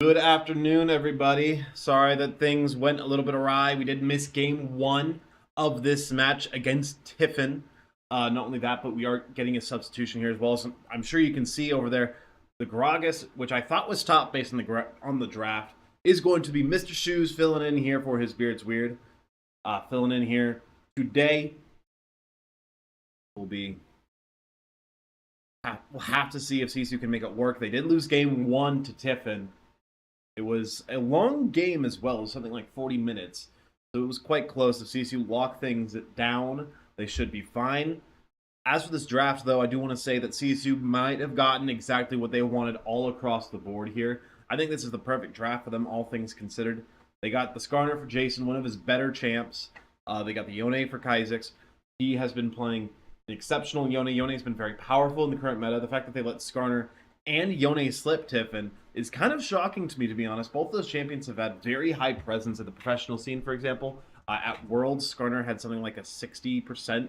Good afternoon, everybody. Sorry that things went a little bit awry. We did miss game one of this match against Tiffin. Not only that, but we are getting a substitution here as well. So I'm sure you can see over there the Gragas, which I thought was top based on the draft, is going to be Mr. Shoes filling in here for his Beard's Weird. Filling in here today will be. We'll have to see if CSU can make it work. They did lose game one to Tiffin. It was a long game as well, something like 40 minutes. So it was quite close. If CSU lock things down, they should be fine. As for this draft, though, I do want to say that CSU might have gotten exactly what they wanted all across the board here. I think this is the perfect draft for them, all things considered. They got the Skarner for Jason, one of his better champs. They got the Yone for Kha'Zix. He has been playing an exceptional Yone. Yone has been very powerful in the current meta. The fact that they let Skarner and Yone slip Tiffin is kind of shocking to me, to be honest. Both those champions have had very high presence at the professional scene, for example. At Worlds, Skarner had something like a 60%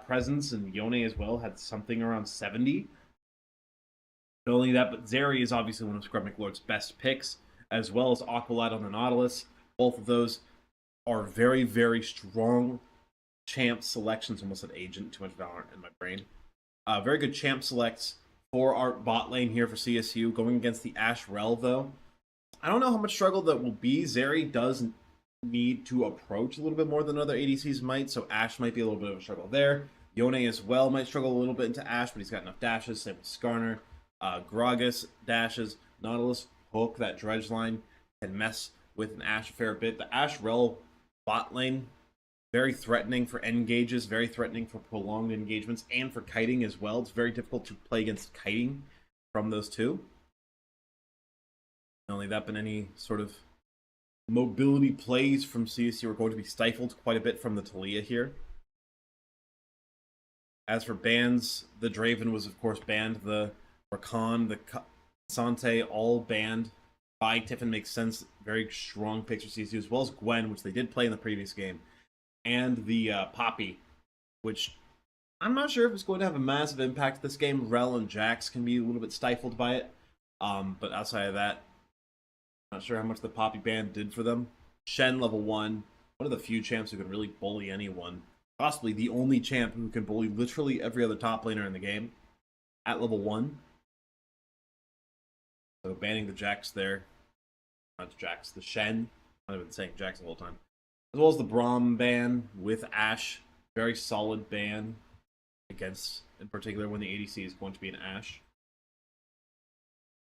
presence, and Yone as well had something around 70. Not only that, but Zeri is obviously one of Scrub McLord's best picks, as well as Aqualad on the Nautilus. Both of those are very, very strong champ selections. Almost said agent, too much Valorant in my brain. Very good champ selects for our bot lane here for CSU. Going against the Ashe Rel, though, I don't know how much struggle that will be. Zeri does need to approach a little bit more than other ADCs might, so Ashe might be a little bit of a struggle there. Yone as well might struggle a little bit into Ashe, but he's got enough dashes. Same with Skarner. Gragas dashes. Nautilus hook, that dredge line, can mess with an Ashe a fair bit. The Ashe Rel bot lane, very threatening for engages, very threatening for prolonged engagements, and for kiting as well. It's very difficult to play against kiting from those two. Not only that, but any sort of mobility plays from CSU are going to be stifled quite a bit from the Taliyah here. As for bans, the Draven was of course banned. The Rakan, the Sante, all banned by Tiffin. Makes sense. Very strong picks for CSU, as well as Gwen, which they did play in the previous game. And the Poppy, which I'm not sure if it's going to have a massive impact this game. Rel and Jax can be a little bit stifled by it. But outside of that, not sure how much the Poppy ban did for them. Shen, level 1. One of the few champs who can really bully anyone. Possibly the only champ who can bully literally every other top laner in the game at level 1. So banning the Jax there. Not Jax, the Shen. I've been saying Jax the whole time. As well as the Braum ban with Ashe. Very solid ban against, in particular, when the ADC is going to be an Ashe.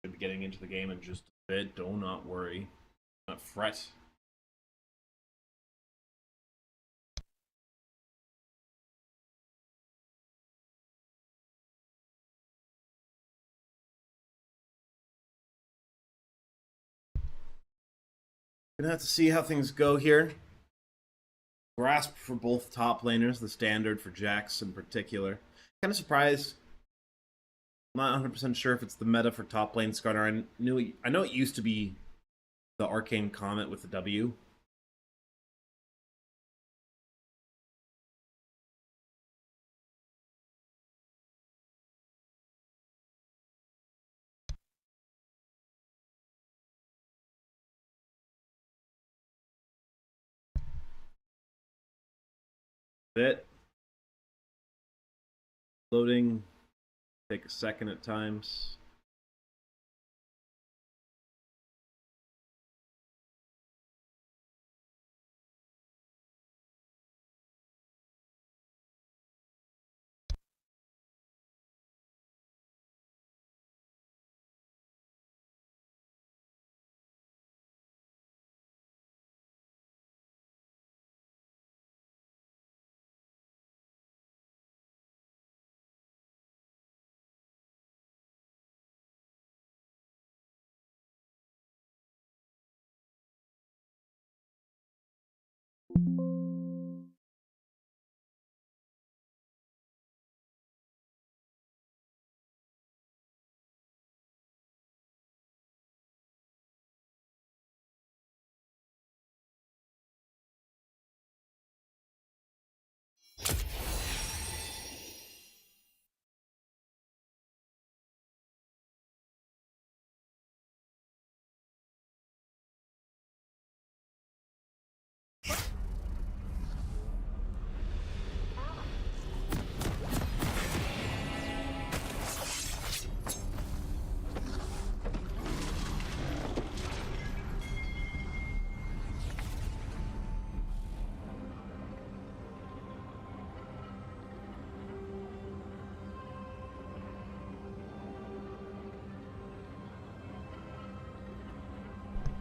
Should be getting into the game in just a bit. Do not worry. Do not fret. Gonna have to see how things go here. Grasp for both top laners, the standard for Jax in particular. Kind of surprised. Not 100% sure if it's the meta for top lane Skarner. I know it used to be the Arcane Comet with the W. Bit. Loading. Take a second at times.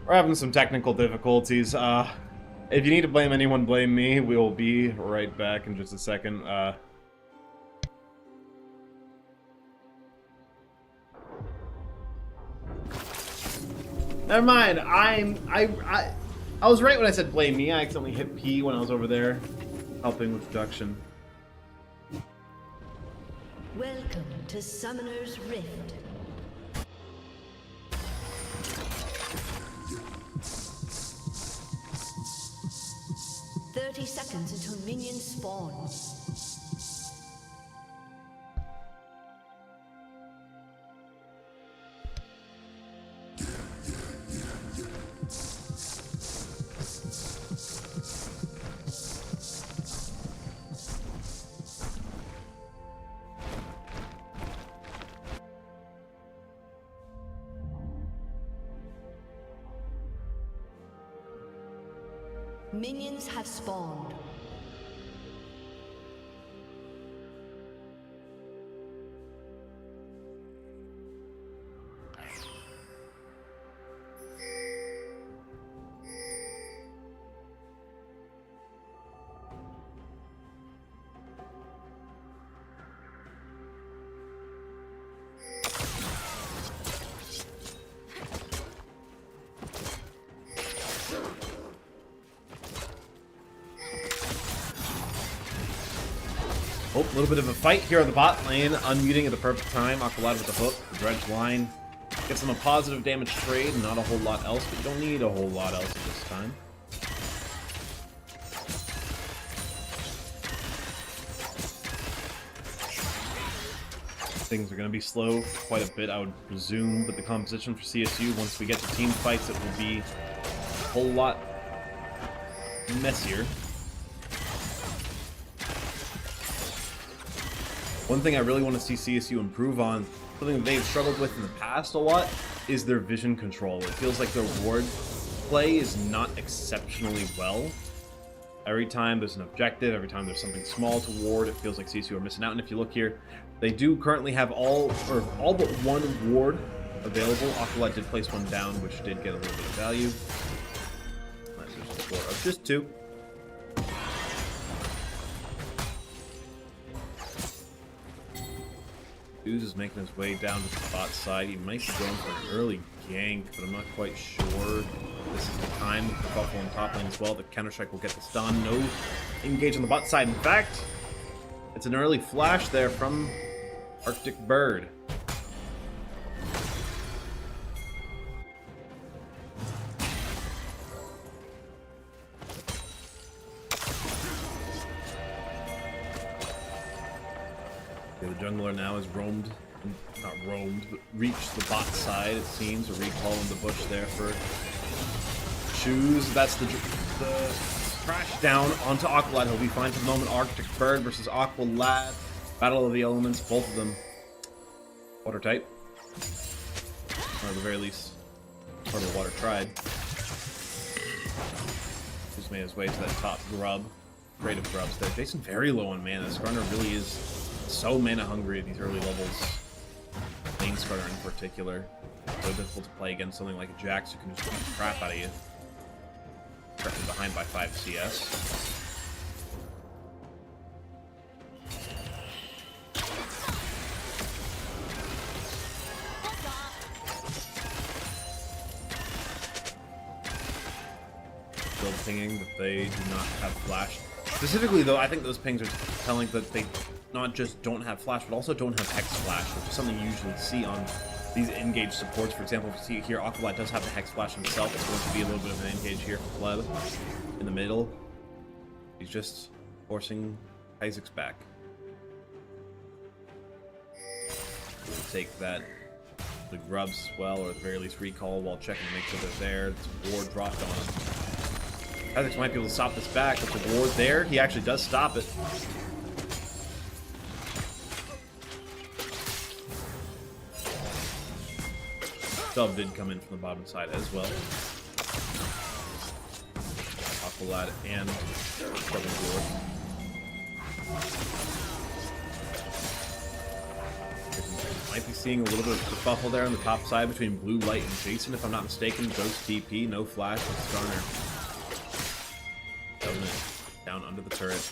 We're having some technical difficulties. If you need to blame anyone, blame me. We will be right back in just a second. Never mind. I was right when I said blame me. I accidentally hit P when I was over there helping with production. Welcome to Summoner's Rift. "30 seconds until minions spawn." Minions have spawned. Oh, a little bit of a fight here on the bot lane. Unmuting at the perfect time. Aqualad with the hook. The dredge line. Gets them a positive damage trade. Not a whole lot else, but you don't need a whole lot else at this time. Things are going to be slow quite a bit, I would presume, but the composition for CSU, once we get to team fights, it will be a whole lot messier. One thing I really want to see CSU improve on, something that they've struggled with in the past a lot, is their vision control. It feels like their ward play is not exceptionally well. Every time there's an objective, every time there's something small to ward, it feels like CSU are missing out. And if you look here, they do currently have all but one ward available. Aqualad did place one down, which did get a little bit of value. There's a score of just 2. Ooze is making his way down to the bot side. He might be going for an early gank, but I'm not quite sure. This is the time with the Buffalo on top lane as well. The Counter-Strike will get this done. No engage on the bot side. In fact, it's an early flash there from Arctic Bird. The jungler now has but reached the bot side, it seems. A recall in the bush there for Shoes. That's the crash down onto Aqualad. He'll be fine for the moment. Arctic Bird versus Aqualad. Battle of the elements, both of them water type. Or at the very least, part of the water tribe. Just made his way to that top grub. Great of grubs there. Jason very low on mana. This runner really is so mana hungry at these early levels. Lane Scarter in particular. So difficult to play against something like a Jax who can just beat the crap out of you. Currently behind by 5 CS. Still pinging that they do not have flash. Specifically though, I think those pings are telling that they not just don't have flash, but also don't have hex flash, which is something you usually see on these engaged supports. For example, if you see here, Aqualad does have the hex flash himself. It's going to be a little bit of an engage here for Pleb in the middle. He's just forcing Isaac's back. We'll take that, the grubs as well, or at the very least recall while checking to make sure they're there. It's ward dropped on him. Isaac might be able to stop this back, but the ward there, he actually does stop it. Dub did come in from the bottom side as well. Aqualad and Trouble Ward. Might be seeing a little bit of kerfuffle there on the top side between Blue Light and Jason, if I'm not mistaken. Ghost TP, no flash, but Skarner down under the turret.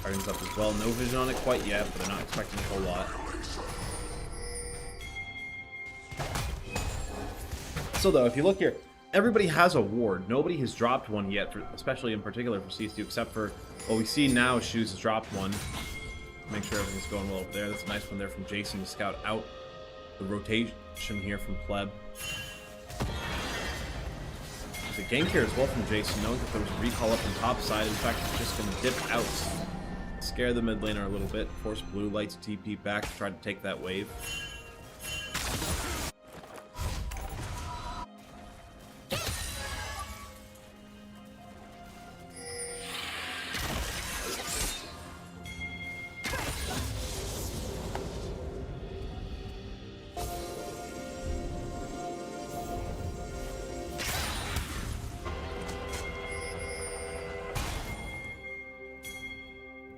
Guardian's up as well. No vision on it quite yet, but they're not expecting a whole lot. So though, if you look here, everybody has a ward. Nobody has dropped one yet, especially in particular for CSU, except for, well, we see now Shoes has dropped one. Make sure everything's going well up there. That's a nice one there from Jason to scout out the rotation here from Pleb. There's a gank here as well from Jason, knowing that there was a recall up on top side. In fact, he's just going to dip out, scare the mid laner a little bit, force Blue Light's TP back to try to take that wave.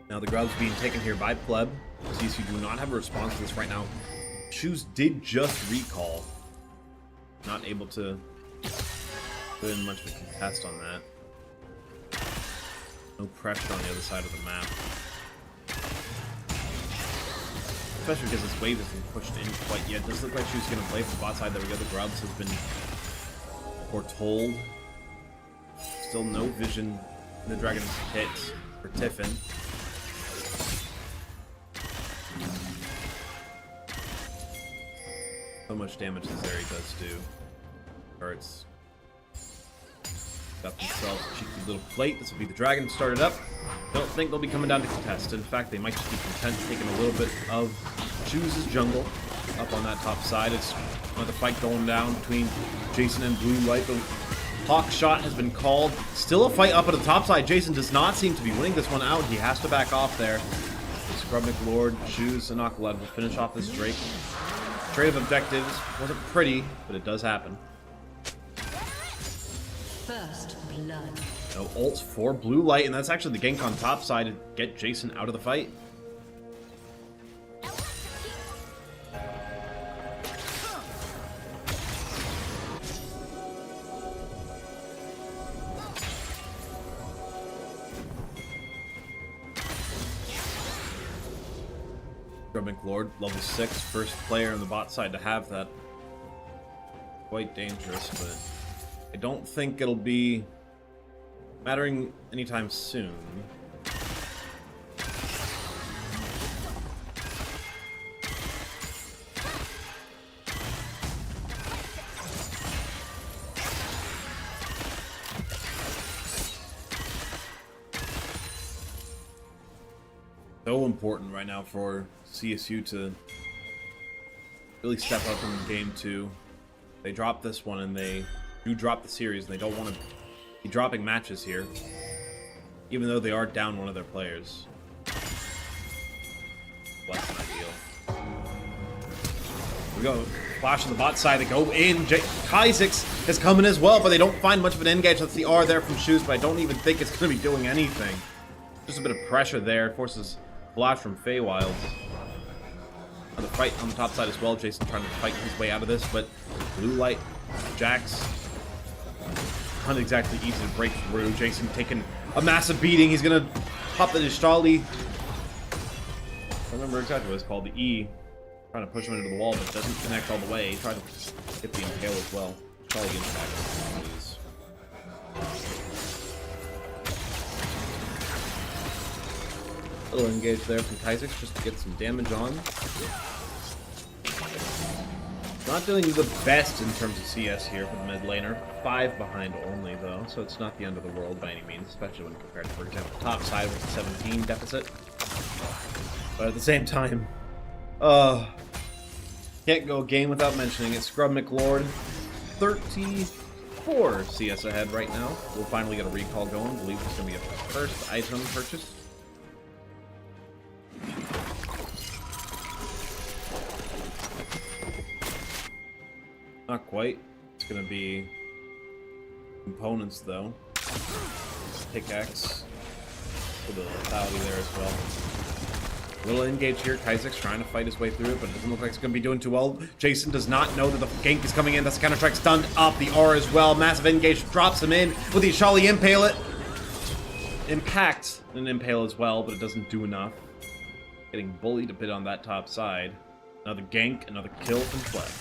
Now the grub's being taken here by Pleb. CSU do not have a response to this right now. Shoes did just recall. Not able to put in much of a contest on that. No pressure on the other side of the map. Especially because this wave isn't pushed in quite yet. Doesn't look like Shoes going to play for the bot side. There we go. The grubs has been foretold. Still no vision in the Dragon's hit for Tiffin. So much damage this area does do. Hurts. Got themselves a cheeky little plate. This will be the dragon started up. Don't think they'll be coming down to contest. In fact, they might just be content taking a little bit of Shoes' jungle up on that top side. It's another fight going down between Jason and Blue Light. The Hawk shot has been called. Still a fight up at the top side. Jason does not seem to be winning this one out. He has to back off there. Scrub McLord, Shoes, and Aqualad will finish off this Drake. Trade of objectives wasn't pretty, but it does happen. First blood. No ults for Blue Light, and that's actually the gank on top side to get Jason out of the fight. McLord, level 6, first player on the bot side to have that. Quite dangerous, but I don't think it'll be mattering anytime soon. So important right now for CSU to really step up in game 2. They dropped this one and they do drop the series, and they don't want to be dropping matches here, even though they are down one of their players. Less than ideal. Here we go. Flash on the bot side to go in. Kha'Zix has come in as well, but they don't find much of an engage. That's the R there from Shoes, but I don't even think it's going to be doing anything. Just a bit of pressure there. Forces Flash from Feywild. On the fight on the top side as well. Jason trying to fight his way out of this, but Blue Light, Jax, not exactly easy to break through. Jason taking a massive beating. He's going to pop the Nishtali. I don't remember exactly what it's called. The E. Trying to push him into the wall, but doesn't connect all the way. He tried to hit the Impale as well. Probably getting back. A little engage there from Kha'Zix just to get some damage on. Not doing the best in terms of CS here for the mid laner. 5 behind only though, so it's not the end of the world by any means, especially when compared to, for example, top side with a 17 deficit. But at the same time, can't go a game without mentioning it. Scrub McLord, 34 CS ahead right now. We'll finally get a recall going. I believe it's going to be a first item purchase. Not quite. It's going to be Components, though. Pickaxe. With a lethality there as well. A little engage here. Kaizek's trying to fight his way through it, but it doesn't look like it's going to be doing too well. Jason does not know that the gank is coming in. That's the counter-strike stunned up. The R as well. Massive engage drops him in with the Shali Impale it. Impact an Impale as well, but it doesn't do enough. Getting bullied a bit on that top side. Another gank, another kill from Fled.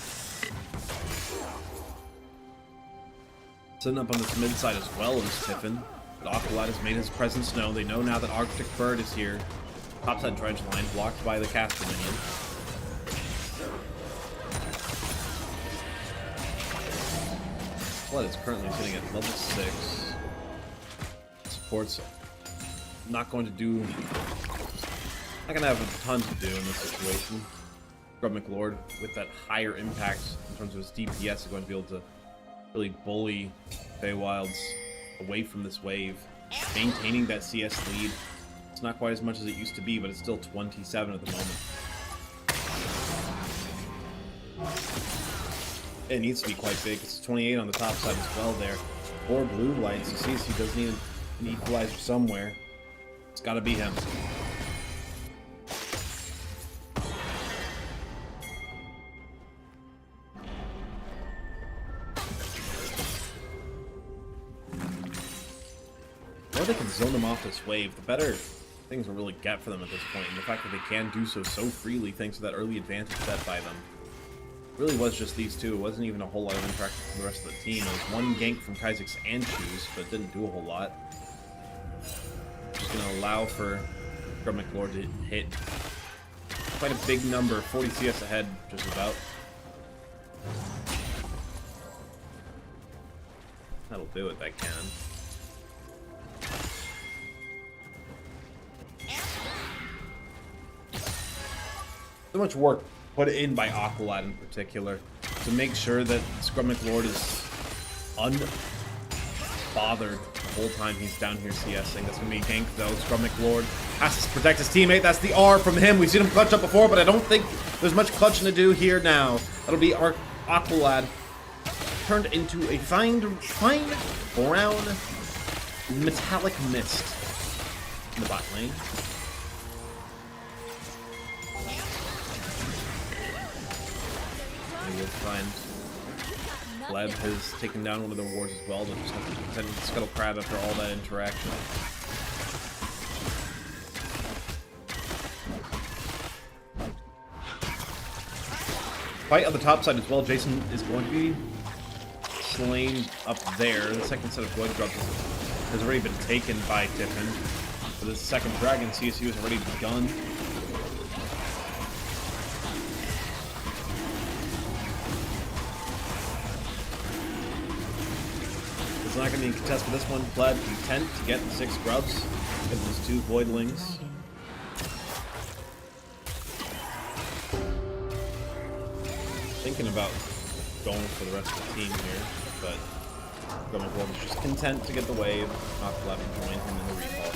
Setting up on this mid side as well as Tiffin. But Aqualad has made his presence known. They know now that Arctic Bird is here. Top side dredge line blocked by the caster minion. Flood is currently sitting at level 6. Support's not going to do. Not going to have a ton to do in this situation. Grub McLord, with that higher impact in terms of his DPS, is going to be able to really bully Feywilds away from this wave. Maintaining that CS lead. It's not quite as much as it used to be, but it's still 27 at the moment. It needs to be quite big. It's 28 on the top side as well there. 4 blue lights. So CSU does need an equalizer somewhere. It's got to be him. The more they can zone them off this wave, the better things will really get for them at this point. And the fact that they can do so freely thanks to that early advantage set by them. It really was just these two. It wasn't even a whole lot of interaction from the rest of the team. It was one gank from Kaizek's and Choose, but it didn't do a whole lot. Just going to allow for Grub McLord to hit quite a big number. 40 CS ahead, just about. That'll do it, that cannon. So much work put in by Aqualad in particular to make sure that Scrum McLord is unbothered the whole time he's down here CSing. That's going to be ganked though. Scrum McLord has to protect his teammate. That's the R from him. We've seen him clutch up before, but I don't think there's much clutching to do here now. That'll be our Aqualad turned into a fine brown metallic mist in the bot lane. You'll find Gleb has taken down one of the wards as well, but just have to contend with Scuttle Crab after all that interaction. Fight on the top side as well. Jason is going to be slain up there. The second set of Void Grubs has already been taken by Tiffin. For the second Dragon, CSU has already begun. It's not going to be a contest for this one. Glad content to get the 6 grubs. Get those 2 voidlings. Thinking about going for the rest of the team here, but Grub is just content to get the wave. Not allowed to join him in the recall.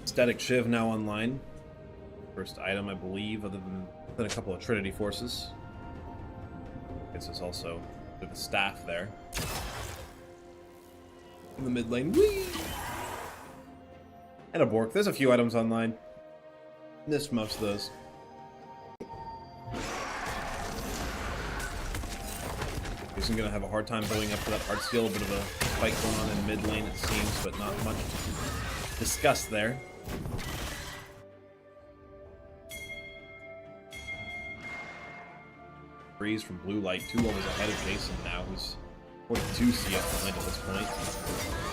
Static Shiv now online. First item, I believe, other than a couple of Trinity forces. I guess there's also the staff there. In the mid lane. Whee! And a Bork. There's a few items online. Missed most of those. He's gonna have a hard time building up for that hard skill. A bit of a fight going on in mid lane, it seems, but not much to discuss there. Breeze from Blue Light, 2 levels ahead of Jason now, who's 42 CS behind at this point.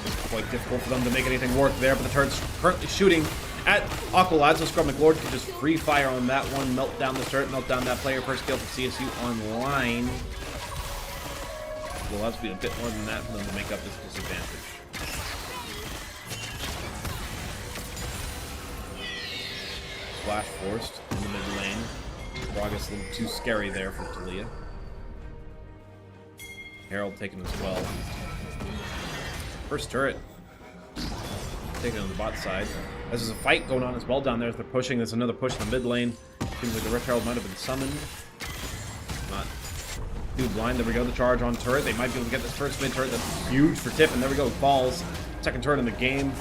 It's quite difficult for them to make anything work there, but the turret's currently shooting at Aqualad, so Scrum McLord can just free fire on that one, melt down the turret, melt down that player. First kill for CSU online. We'll have to be a bit more than that for them to make up this disadvantage. Flash forced in the mid lane. Braga's a little too scary there for Talia. Herald taken as well. First turret. taking on the bot side. There's a fight going on as well down there as they're pushing. There's another push in the mid lane. Seems like the Rift Herald might have been summoned. Not too blind. There we go. The charge on turret. They might be able to get this first mid turret. That's huge for Tiffin. There we go. Falls. Second turret in the game.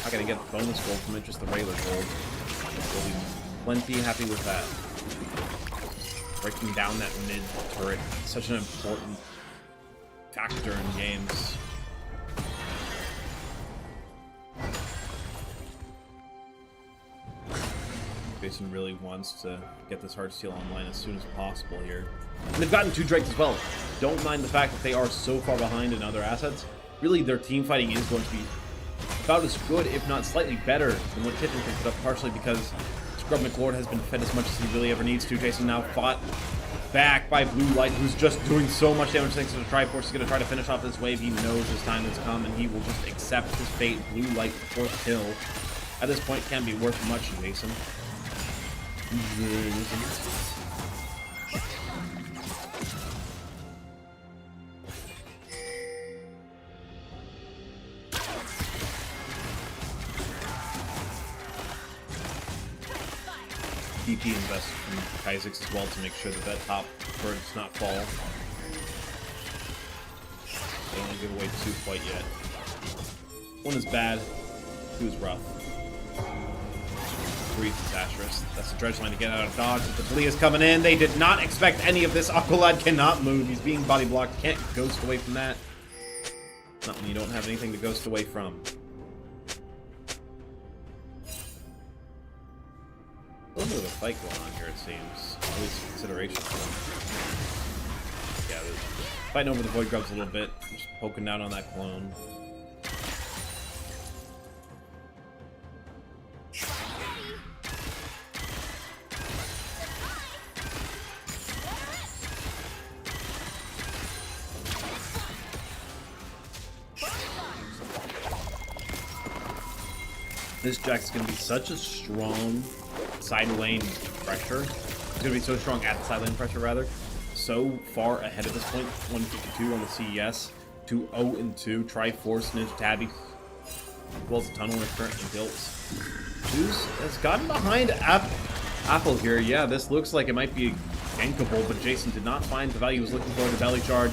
Not going to get the bonus gold from it, just the regular gold. We'll be plenty happy with that. Breaking down that mid turret. Such an important factor in games. Jason really wants to get this Heartsteel online as soon as possible here. And they've gotten 2 Drakes as well. Don't mind the fact that they are so far behind in other assets. Really, their team fighting is going to be about as good, if not slightly better, than what Tiffin can put up, partially because Scrub McLord has been fed as much as he really ever needs to. Jason now fought back by Blue Light, who's just doing so much damage thanks to the Triforce. He's going to try to finish off this wave. He knows his time has come, and he will just accept his fate. Blue Light, the 4th kill. At this point, can't be worth much to Jason. DP invested from Kha'Zix as well to make sure that that top bird does not fall. They don't give away 2 quite yet. 1 is bad, 2 is rough. 3 is disastrous. That's the dredge line to get out of dodge. The Flea is coming in. They did not expect any of this. Aqualad cannot move. He's being body blocked. Can't ghost away from that. Not when you don't have anything to ghost away from. A little bit of a fight going on here, it seems. At least consideration. Yeah, fighting over the Void Grubs a little bit. Just poking down on that clone. This Jack's going to be such a strong side lane pressure. It's going to be so strong at the side lane pressure, rather. So far ahead at this point. 152 on the CES. To 0-2. Triforce, Ninja Tabby. As well as the Tunneler currently built. Juice has gotten behind Apple here. Yeah, this looks like it might be gankable, but Jason did not find the value he was looking for. The belly charge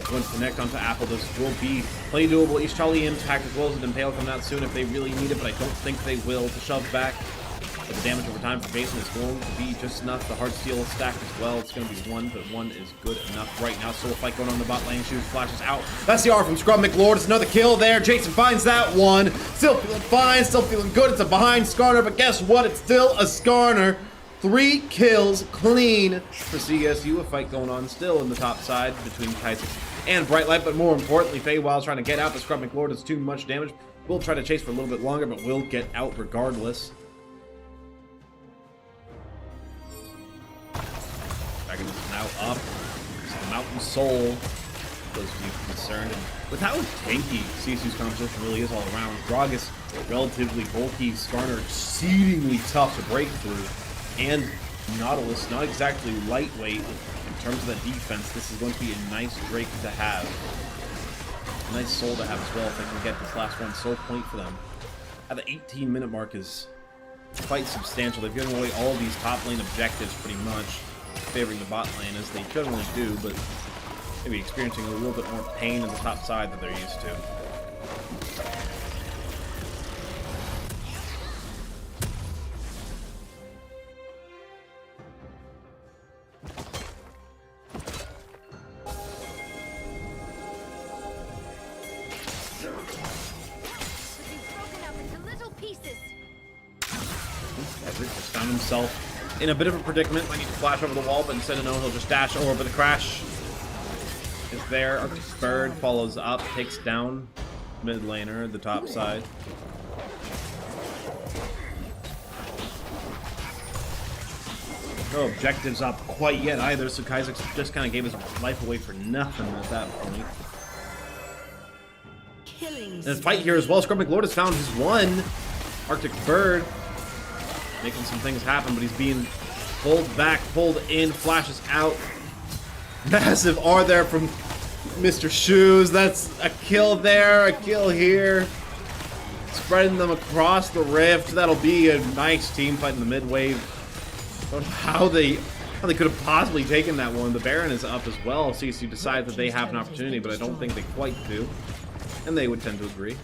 going to connect onto Apple. This will be plenty doable. Each Charlie impact as well as an Impale come out soon if they really need it, but I don't think they will. To shove back. But the damage over time for Jason is going to be just enough. The Heartsteel stack as well. It's going to be 1, but 1 is good enough right now. Soul fight going on in the bot lane. Shoes flashes out. That's the R from Scrub McLord. It's another kill there. Jason finds that one. Still feeling fine. Still feeling good. It's a behind Skarner, but guess what? It's still a Skarner. 3 kills clean for CSU. A fight going on still in the top side between Kha'Zix and Brightlight, but more importantly, Feywild's trying to get out. The Scrub McLord does too much damage. We'll try to chase for a little bit longer, but we'll get out regardless. Dragon is now up. It's Mountain Soul. Those of you concerned. And with how tanky CSU's composition really is all around, Gragas, relatively bulky, Skarner exceedingly tough to break through, and Nautilus, not exactly lightweight in terms of the defense. This is going to be a nice Drake to have. A nice soul to have as well if they can get this last one soul point for them. At the 18-minute mark is quite substantial. They've given away all of these top lane objectives pretty much, favoring the bot lane as they generally do, but maybe experiencing a little bit more pain in the top side than they're used to. Found himself in a bit of a predicament. Might need to flash over the wall, but instead of no, he'll just dash over. But the crash is there. Arctic Bird follows up, takes down mid laner, the top side. No objectives up quite yet either, so Kha'Zix just kind of gave his life away for nothing at that point. And a fight here as well. Scrub McLord has found his one. Arctic Bird making some things happen, but he's being pulled back, pulled in, flashes out. Massive R there from Mr. Shoes. That's a kill there, a kill here. spreading them across the rift. That'll be a nice team fight in the mid wave. But how they could have possibly taken that one. The Baron is up as well. CSU decides that they have an opportunity, but I don't think they quite do. And they would tend to agree.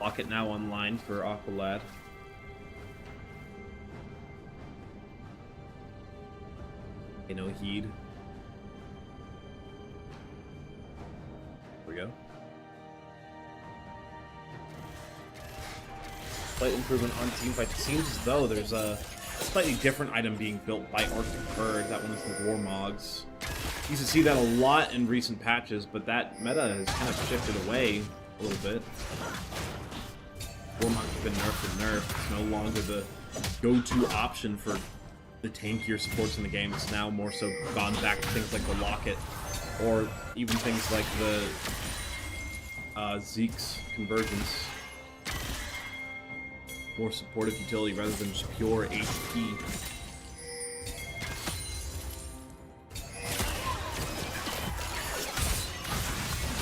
Locket now online for Aqualad. No heed. Here we go. Slight improvement on teamfight. It seems as though there's a slightly different item being built by Arctic Bird. That one is the Warmogs. You can see that a lot in recent patches, but that meta has kind of shifted away a little bit. Warmogs have been nerfed and nerfed. It's no longer the go-to option for the tankier supports in the game. It's now more so gone back to things like the Locket, or even things like the Zeke's Convergence. More supportive utility rather than just pure HP.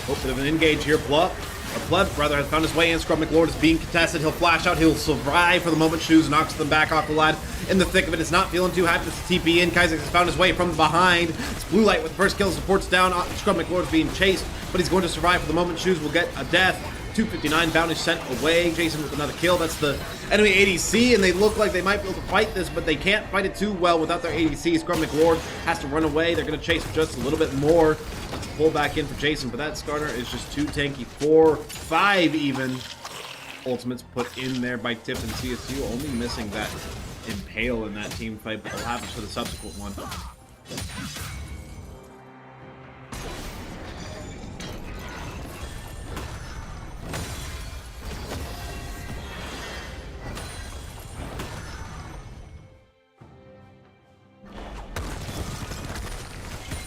Oh, bit of an engage here, Pleb rather has found his way in. Scrub McLord is being contested. He'll flash out. He'll survive for the moment. Shoes knocks them back. Aqualad in the thick of it is not feeling too happy. It's TP in. Kaiser has found his way from behind. It's Blue Light with the first kill. Supports down. Scrub McLord is being chased, but he's going to survive for the moment. Shoes will get a death. 259 bounty sent away. Jason with another kill. That's the enemy ADC, and they look like they might be able to fight this, but they can't fight it too well without their ADC. Scrub McLord has to run away. They're going to chase just a little bit more. Let's pull back in for Jason, but that starter is just too tanky. 4, 5 even. Ultimates put in there by Tiffin. CSU only missing that Impale in that team fight, but they'll have it for the subsequent one.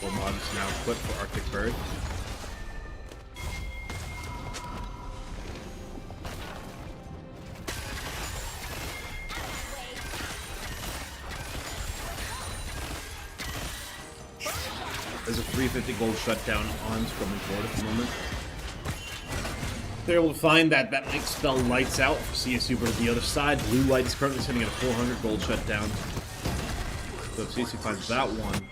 Warmogs now equipped for Arctic Bird. There's a 350 gold shutdown on Scrum and Board at the moment. They're able to find that might spell lights out for CSU, but at the other side, Blue Light is currently sitting at a 400 gold shutdown. So if CSU finds that one,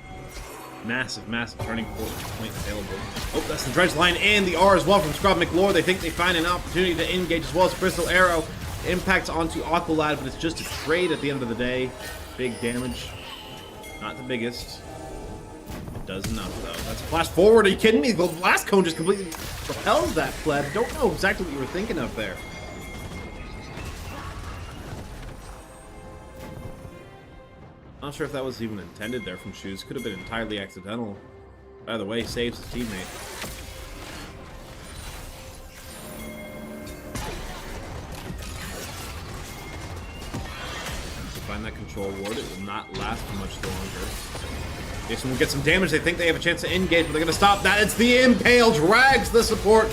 massive turning point available. Oh, that's the dredge line and the R as well from Scrub McLord. They think they find an opportunity to engage as well as Crystal Arrow. Impacts onto Aqualad, but it's just a trade at the end of the day. Big damage. Not the biggest. It does enough, though. That's a flash forward. Are you kidding me? The last cone just completely repels that, Pleb. Don't know exactly what you were thinking of there. Not sure if that was even intended there from Shoes. Could have been entirely accidental. By the way, saves his teammate. Find that control ward. It will not last for much longer. Jason will get some damage. They think they have a chance to engage, but they're going to stop that. It's the Impale. Drags the support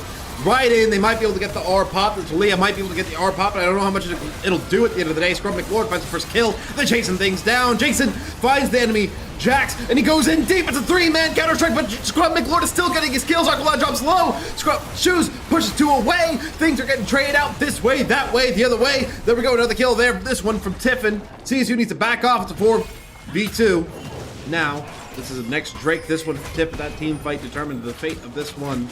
right in. They might be able to get the R pop. Leah might be able to get the R pop, but I don't know how much it'll do at the end of the day. Scrub McLord finds the first kill. They're chasing things down. Jason finds the enemy, Jax, and he goes in deep. It's a 3-man counter-strike, but Scrub McLord is still getting his kills. Aqualad drops low. Scrub Shoes pushes 2 away. Things are getting traded out this way, that way, the other way. There we go, another kill there. This one from Tiffin. CSU needs to back off. It's a 4v2. Now, this is the next Drake. This one for Tiffin. That team fight determines the fate of this one.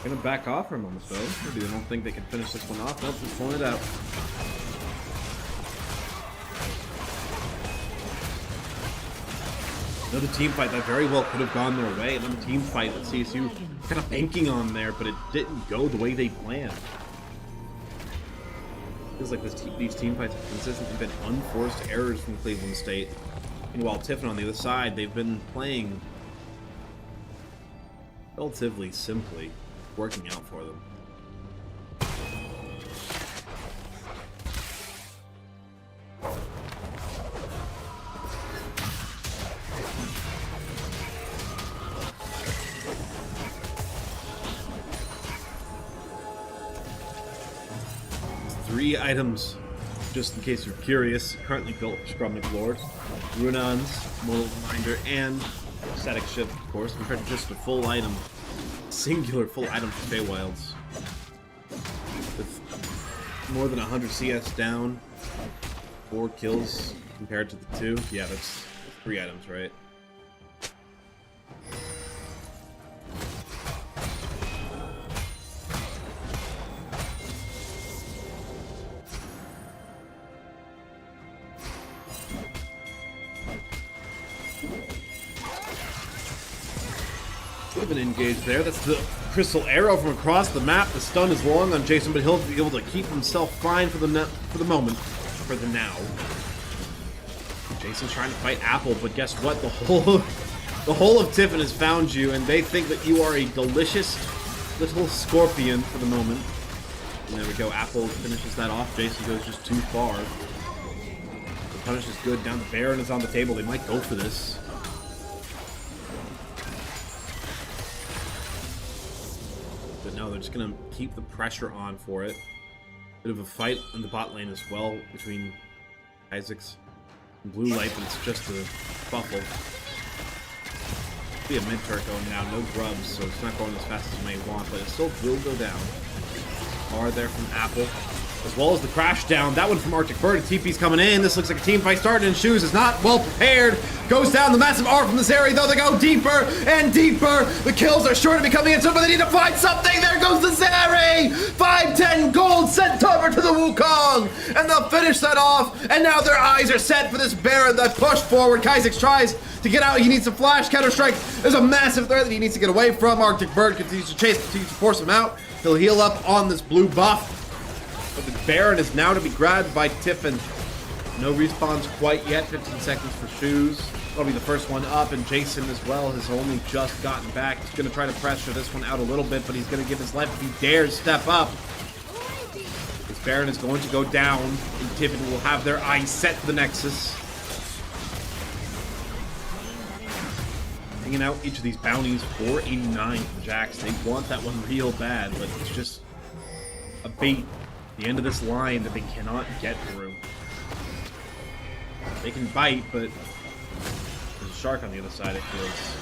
Gonna back off for a moment, though. Maybe they don't think they can finish this one off. Nope, just pulling it out. Another team fight that very well could have gone their way. Another team fight that CSU kind of banking on there, but it didn't go the way they planned. Feels like these team fights have consistently been unforced errors from Cleveland State. Meanwhile, Tiffin on the other side, they've been playing relatively simply, working out for them. 3 items, just in case you're curious, currently built for Scrum McLord. Runans, Modal Reminder, and Static Shift, of course, compared to just a full item, singular full item for Feywilds. With more than 100 CS down, 4 kills compared to the 2. Yeah, that's 3 items, right? Tiffin engaged there. That's the crystal arrow from across the map. The stun is long on Jason, but he'll be able to keep himself fine for the moment, for the now. Jason's trying to fight Apple, but guess what? The whole of Tiffin has found you, and they think that you are a delicious little scorpion for the moment. And there we go. Apple finishes that off. Jason goes just too far. The punish is good. Now the Baron is on the table. They might go for this. But no, they're just going to keep the pressure on for it. Bit of a fight in the bot lane as well between Isaacs and Blue Light, but it's just a buffle. Be a mid turret going now, no grubs, so it's not going as fast as you may want, but it still will go down. R there from Apple, as well as the crash down. That one from Arctic Bird. TP's coming in. This looks like a team fight starting, and Shoes is not well prepared. Goes down the massive R from this area, though. They go deeper and deeper. The kills are sure to be coming in soon, but they need to find something. There goes the Zeri. 5-10 gold sent over to the Wukong, and they'll finish that off. And now their eyes are set for this Baron that push forward. Kaizix tries to get out. He needs a flash counter strike. There's a massive threat that he needs to get away from. Arctic Bird continues to chase, continues to force him out. He'll heal up on this blue buff. But the Baron is now to be grabbed by Tiffin. No respawns quite yet. 15 seconds for Shoes. That'll be the first one up, and Jason as well has only just gotten back. He's going to try to pressure this one out a little bit, but he's going to give his life if he dares step up. This Baron is going to go down, and Tiffin will have their eyes set for the Nexus. Hanging out each of these bounties. 489 for the Jax. They want that one real bad, but it's just a bait. The end of this line that they cannot get through. They can bite, but there's a shark on the other side, it feels.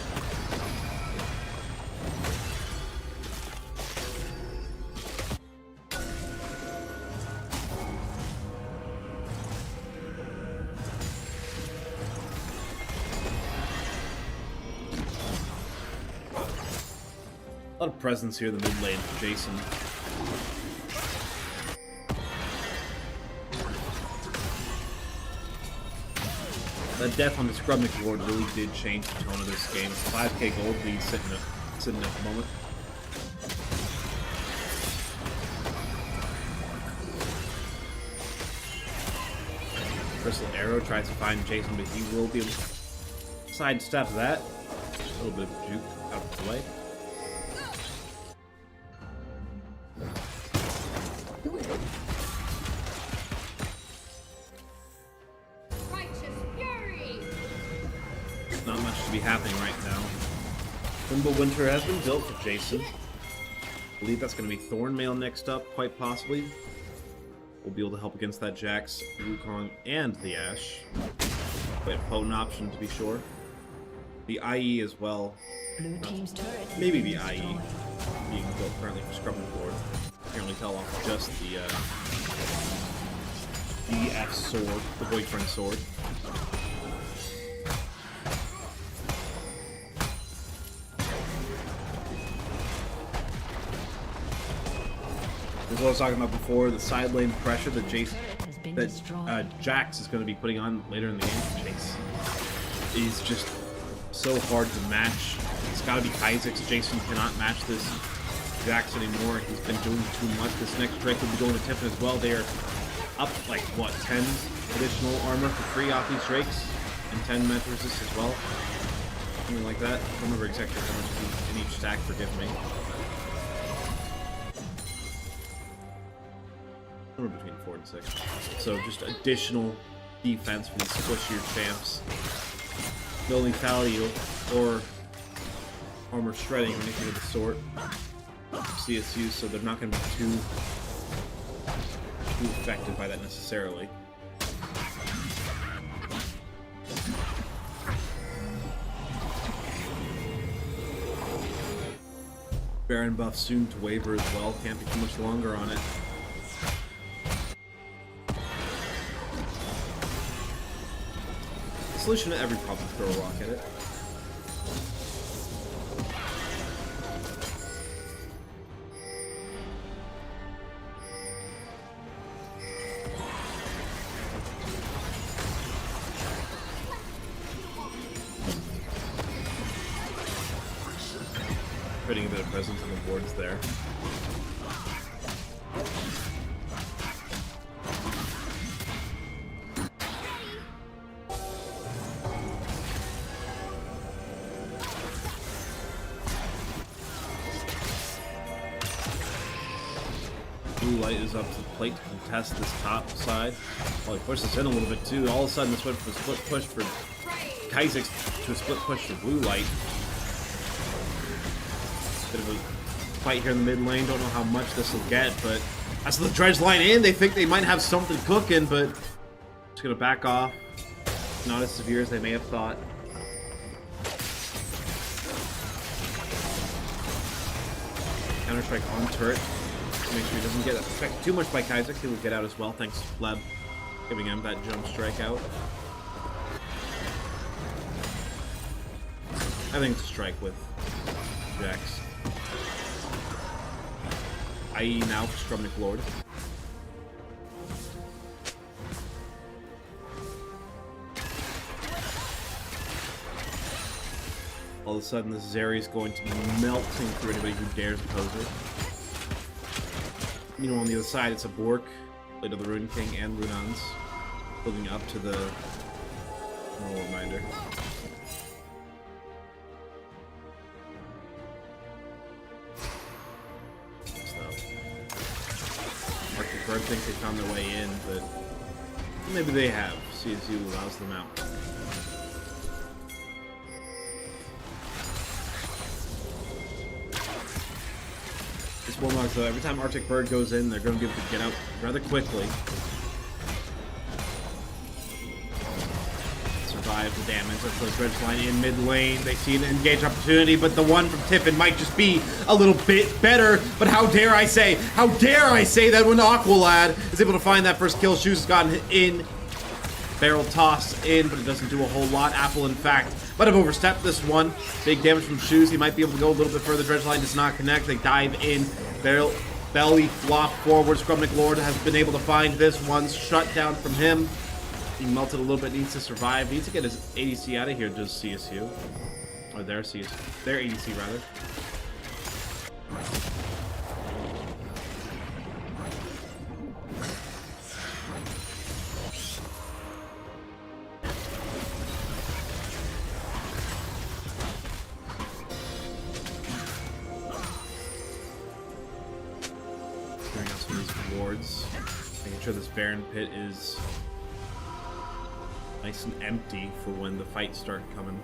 A lot of presence here in the mid lane for Jason. That death on the Scrum McLord really did change the tone of this game. It's a 5k gold lead sitting at the moment. Crystal Arrow tries to find Jason, but he will be able to sidestep that. A little bit of juke out of the way. Not much to be happening right now. Limbo Winter has been built for Jason. I believe that's going to be Thornmail next up, quite possibly. We'll be able to help against that Jax, Wukong, and the Ashe. Quite a potent option to be sure. The IE as well. Blue team's turret. Maybe the IE being built currently for Scrum McLord. You can only tell off just the F sword, the boyfriend sword. As I was talking about before, the side lane pressure that Jax is going to be putting on later in the game. Chase is just so hard to match. It's got to be Kaizix. Jason cannot match this Jax anymore. He's been doing too much. This next Drake will be going to Tiffin as well. They are up like what, 10 additional armor for free off these Drakes, and 10 med resist as well. Something like that. I don't remember exactly how much in each stack. Forgive me. Between 4 and 6. So just additional defense for these squishier champs. No lethality or armor shredding or anything of the sort. CSU, so they're not going to be too too affected by that necessarily. Baron buff soon to waver as well. Can't be too much longer on it. The solution to every problem is throw a rock at it. Putting a bit of presence on the boards there. Blue light is up to the plate to contest this top side. Well, he pushed this in a little bit too. All of a sudden, this went from a split push for Kaizix to a split push for blue light. Bit of a fight here in the mid lane. Don't know how much this will get, but as the dredge line in, they think they might have something cooking, but just gonna back off. Not as severe as they may have thought. Counter strike on turret. Make sure he doesn't get affected too much by Kaizix. He will get out as well, thanks to Fleb giving him that jump strike out. I think it's a strike with Jax. IE now for Scrum McLord. All of a sudden, this Zeri is going to be melting through anybody who dares oppose her. Meanwhile, on the other side, it's a Bork, Blade of the Rune King, and Lunans, building up to the Moral Reminder. I think they found their way in, but maybe they have. CSU allows them out. This Warlock, though, every time Arctic Bird goes in, they're going to be able to get out rather quickly. Survive the damage. That's the dredge line in mid lane. They see an engage opportunity, but the one from Tiffin might just be a little bit better. But how dare I say that when Aqualad is able to find that first kill, Shoes has gotten in. Barrel toss in, but it doesn't do a whole lot. Apple, in fact, might have overstepped this one. Big damage from Shoes. He might be able to go a little bit further. Dredge line does not connect. They dive in. Barrel belly flop forward. Scrum McLord has been able to find this one. Shut down from him. He melted a little bit, needs to survive. Needs to get his ADC out of here, does CSU. Or their CSU. Their ADC, rather. Clearing out some of these rewards. Making sure this Baron pit is nice and empty for when the fights start coming.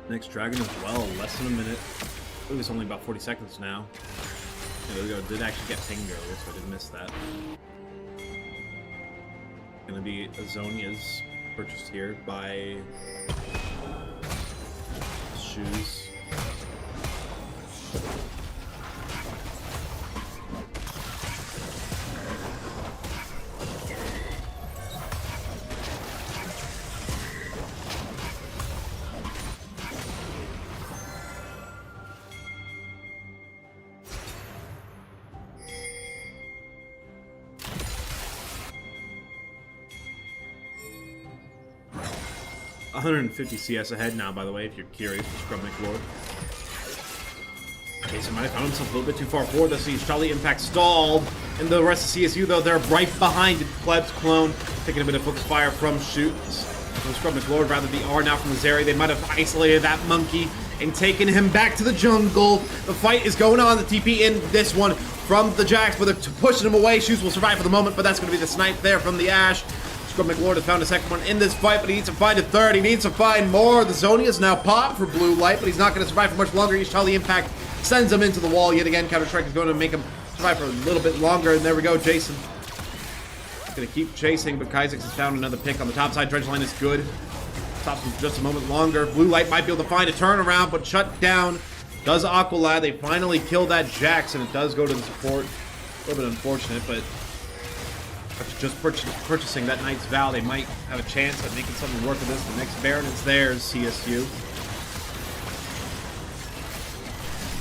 Next dragon as well, less than a minute. I believe it's only about 40 seconds now. Yeah, there we go. Did actually get pinged earlier, so I did miss that. Gonna be Azonia's purchased here by Shoes. $150 CS ahead now, by the way, if you're curious, for Scrum McLord. Jason might have found himself a little bit too far forward. Let's see, Charlie Impact stalled. And the rest of CSU, though, they're right behind it. Pleb's clone, taking a bit of focus fire from Shoots. From Scrum McLord, rather the R now from the Zeri. They might have isolated that monkey and taken him back to the jungle. The fight is going on. The TP in this one from the Jax, but they're pushing him away. Shoots will survive for the moment, but that's going to be the snipe there from the Ashe. Scrum McLord has found a second one in this fight, but he needs to find a third. He needs to find more. The Zonia's now popped for blue light, but he's not going to survive for much longer. He's Charlie Impact Sends him into the wall yet again. Counter-Strike is going to make him survive for a little bit longer. And there we go, Jason. Going to keep chasing, but Kaizix has found another pick on the top side. Dredge line is good. Stops him for just a moment longer. Blue Light might be able to find a turnaround, but shut down. Does Aqualad. They finally kill that Jax, and it does go to the support. A little bit unfortunate, but after just purchasing that Knight's Vow, they might have a chance at making something work with this. The next Baron is theirs, CSU.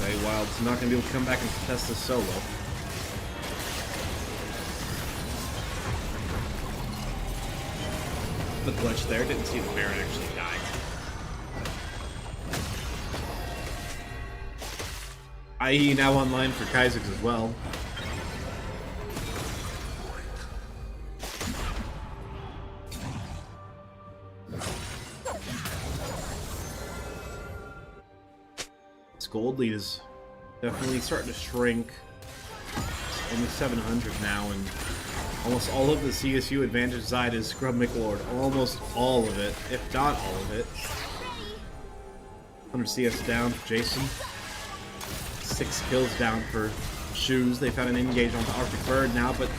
Okay, Wild's not going to be able to come back and contest this solo. The glitch there, didn't see the Baron actually die. IE now online for Kaizix as well. This gold lead is definitely starting to shrink. It's only 700 now, and almost all of the CSU advantage side is Scrub McLord. Almost all of it, if not all of it. 100 CS down for Jason. 6 kills down for Shoes. They found an engage onto Arctic Bird now, but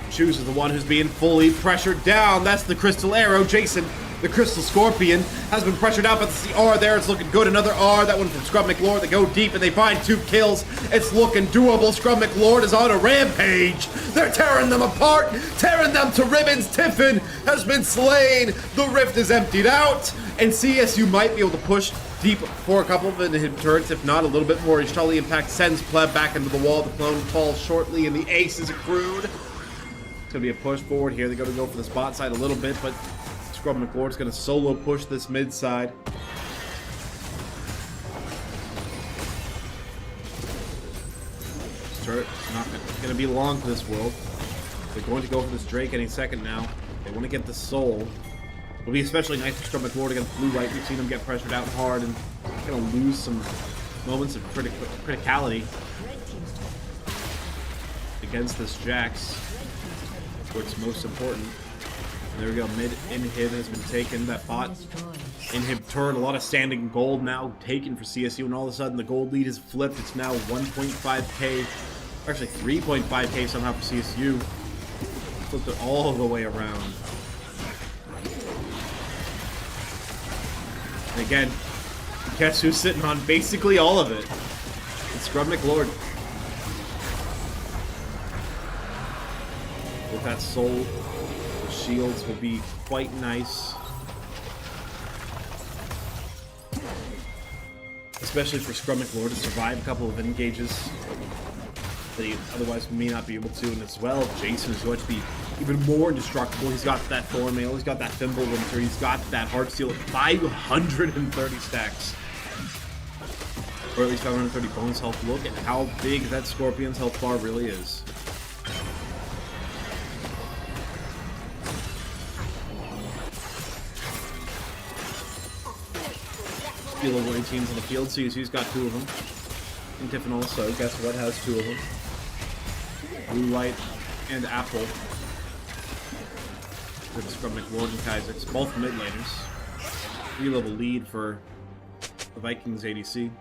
Shoes is the one who's being fully pressured down. That's the Crystal Arrow. Jason, the Crystal Scorpion, has been pressured out, but it's the R there. It's looking good. Another R. That one from Scrub McLord. They go deep and they find 2 kills. It's looking doable. Scrub McLord is on a rampage. They're tearing them apart, tearing them to ribbons. Tiffin has been slain. The rift is emptied out, and CSU might be able to push deep for a couple of inhib turrets, if not a little bit more. Ishali Impact sends Pleb back into the wall. The clone falls shortly, and the ace is accrued. It's going to be a push forward here. They're going to go for the spot side a little bit, but Scrub McLord's going to solo push this mid side. This turret is not going to be long for this world. They're going to go for this Drake any second now. They want to get the soul. It'll be especially nice for Scrub McLord against Blue Light. We've seen him get pressured out hard and going to lose some moments of criticality against this Jax, where it's most important. There we go, mid inhib has been taken. That bot inhib turret, a lot of standing gold now taken for CSU, and all of a sudden the gold lead is flipped. It's now 1.5k, actually 3.5k somehow for CSU. Flipped it all the way around. And again, guess who's sitting on basically all of it? It's Scrub McLord. With that soul, the shields will be quite nice. Especially for Scrub McLord to survive a couple of engages that he otherwise may not be able to. And as well, Jason is going to be even more indestructible. He's got that Thornmail, he's got that Thimble Winter, he's got that Heartsteel at 530 stacks. Or at least 530 bonus health. Look at how big that Scorpion's health bar really is. Few level 18s on the field, CSU's got 2 of them. And Tiffin also, guess what, has 2 of them. Blue Light and Apple. Good Scrub McLord and Kaizix, both mid laners. 3-level lead for the Vikings ADC.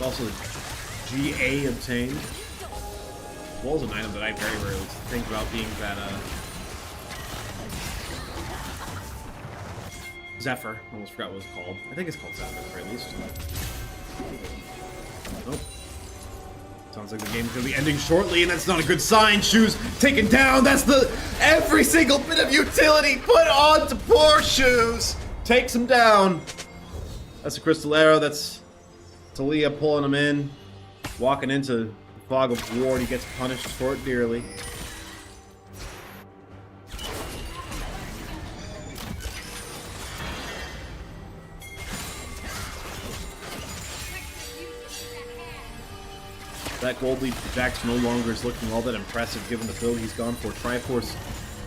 Also the GA obtained. As well as an item that I very rarely think about being that Zephyr. I almost forgot what it was called. I think it's called Zephyr, at the very least. Nope. Sounds like the game's gonna be ending shortly, and that's not a good sign. Shoes taken down. That's the every single bit of utility put on to poor Shoes. Takes him down. That's a Crystal Arrow. That's Talia pulling him in, walking into the fog of war, and he gets punished for it dearly. That gold lead for Jax no longer is looking all that impressive given the build he's gone for. Triforce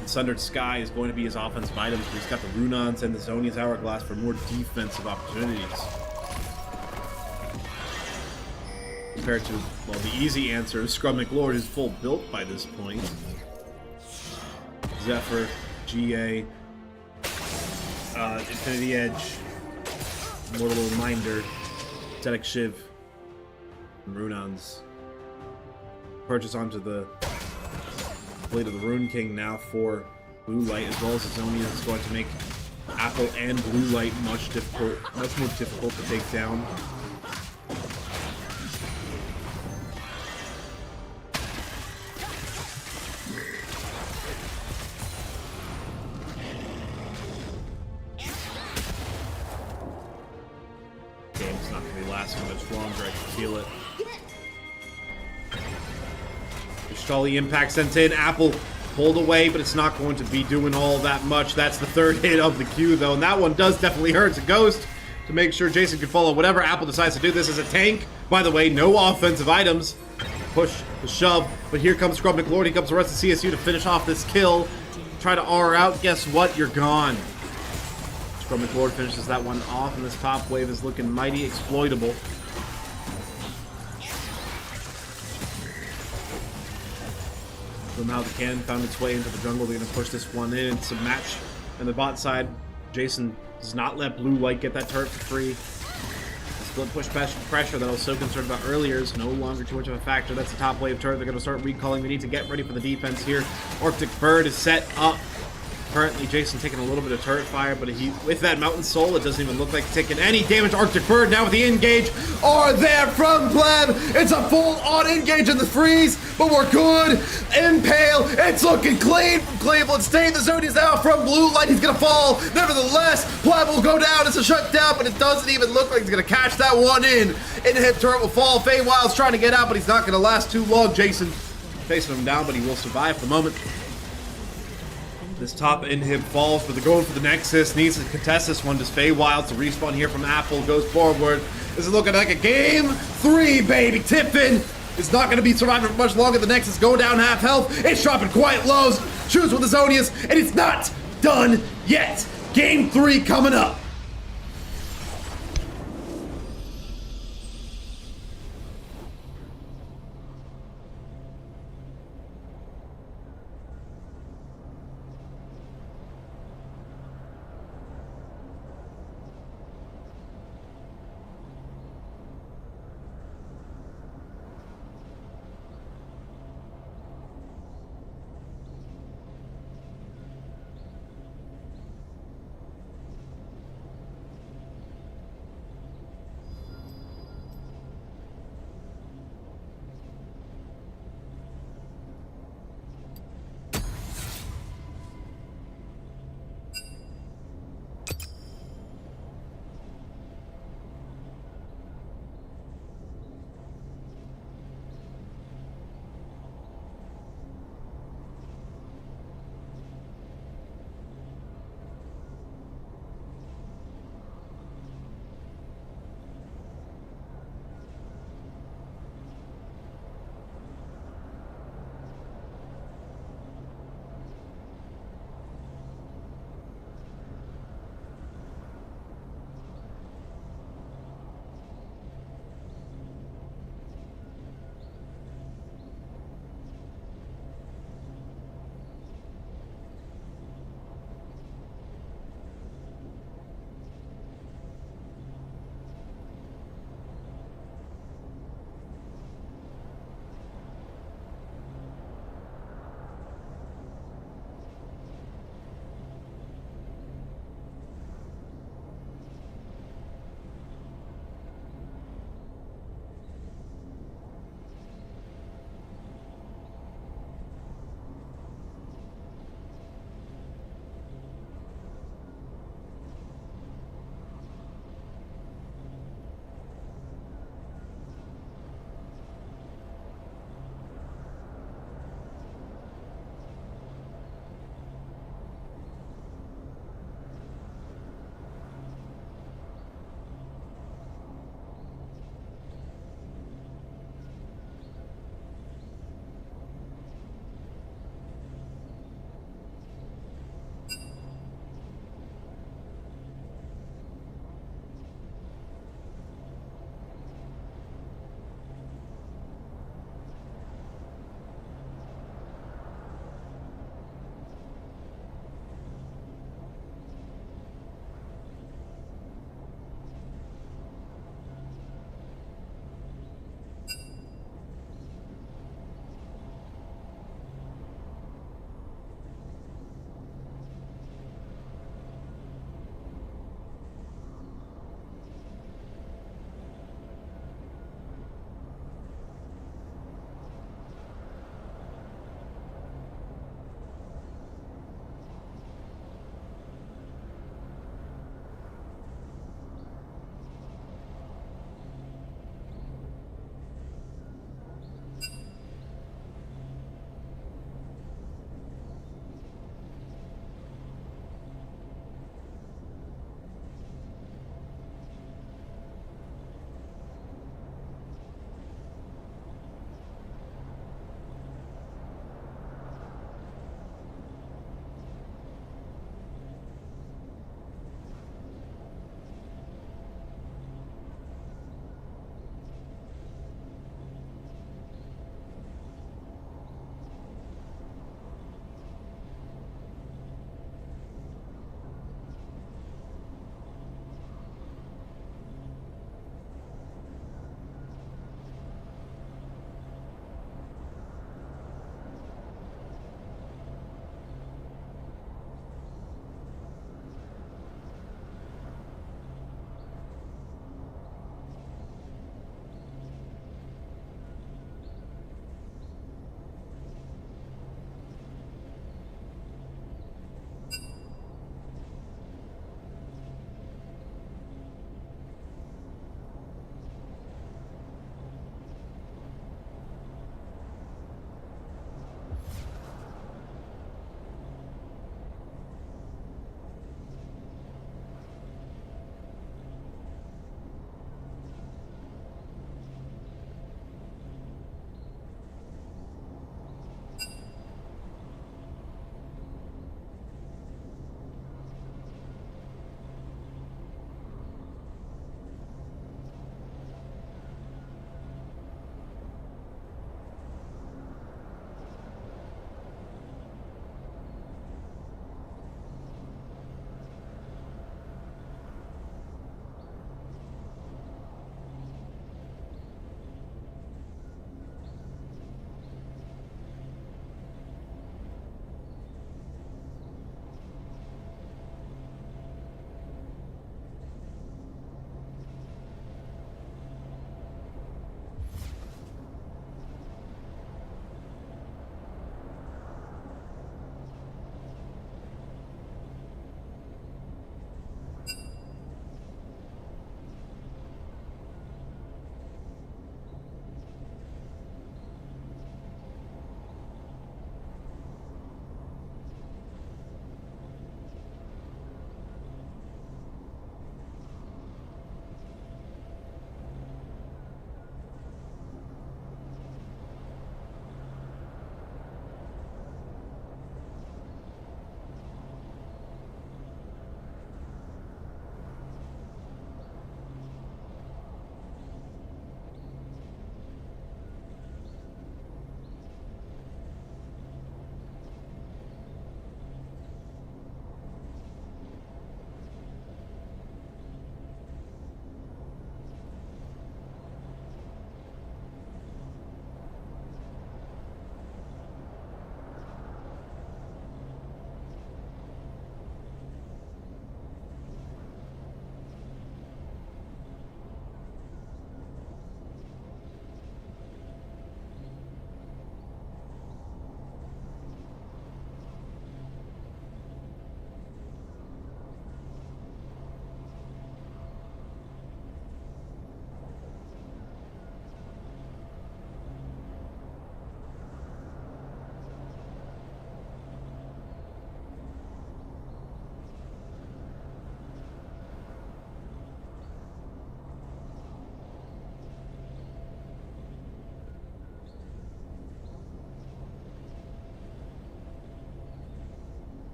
and Sundered Sky is going to be his offensive items, but he's got the Runons and the Zonia's Hourglass for more defensive opportunities. Compared to, well, the easy answer is Scrub McLord is full built by this point. Zephyr, GA, Infinity Edge, Mortal Reminder, Zedek Shiv, Runon's purchase onto the Blade of the Rune King now for Blue Light, as well as Azonia is going to make Apple and Blue Light much more difficult to take down. Game's not going to be lasting much longer, I can feel it. Scully impact sent in, Apple pulled away, but it's not going to be doing all that much. That's the third hit of the Q, though, and that one does definitely hurt. It's a Ghost to make sure Jason can follow whatever Apple decides to do. This is a tank. By the way, no offensive items. Push, the shove, but here comes Scrub McLord. Here comes the rest of CSU to finish off this kill. Try to R out. Guess what? You're gone. Scrub McLord finishes that one off, and this top wave is looking mighty exploitable. Somehow the cannon found its way into the jungle. They're going to push this one in. It's a match on the bot side. Jason does not let Blue Light get that turret for free. The split push pressure that I was so concerned about earlier is no longer too much of a factor. That's the top wave turret. They're going to start recalling. They need to get ready for the defense here. Arctic Bird is set up. Currently, Jason taking a little bit of turret fire, but with that Mountain Soul, it doesn't even look like taking any damage. Arctic Bird now with the engage are there from Pleb. It's a full-on engage in the freeze, but we're good. Impale, it's looking clean from Cleveland State. The Zodia's out from Blue Light. He's going to fall. Nevertheless, Pleb will go down. It's a shutdown, but it doesn't even look like he's going to catch that one in. In-hit turret will fall. Feywild's trying to get out, but he's not going to last too long. Jason facing him down, but he will survive for the moment. This top inhib falls, but they're going for the Nexus. Needs to contest this one. Does Feywild to respawn here from Apple. Goes forward. This is looking like a game 3, baby. Tiffin is not going to be surviving for much longer. The Nexus go down half health. It's dropping quite low. Shoots with the Zonius, and it's not done yet. Game 3 coming up.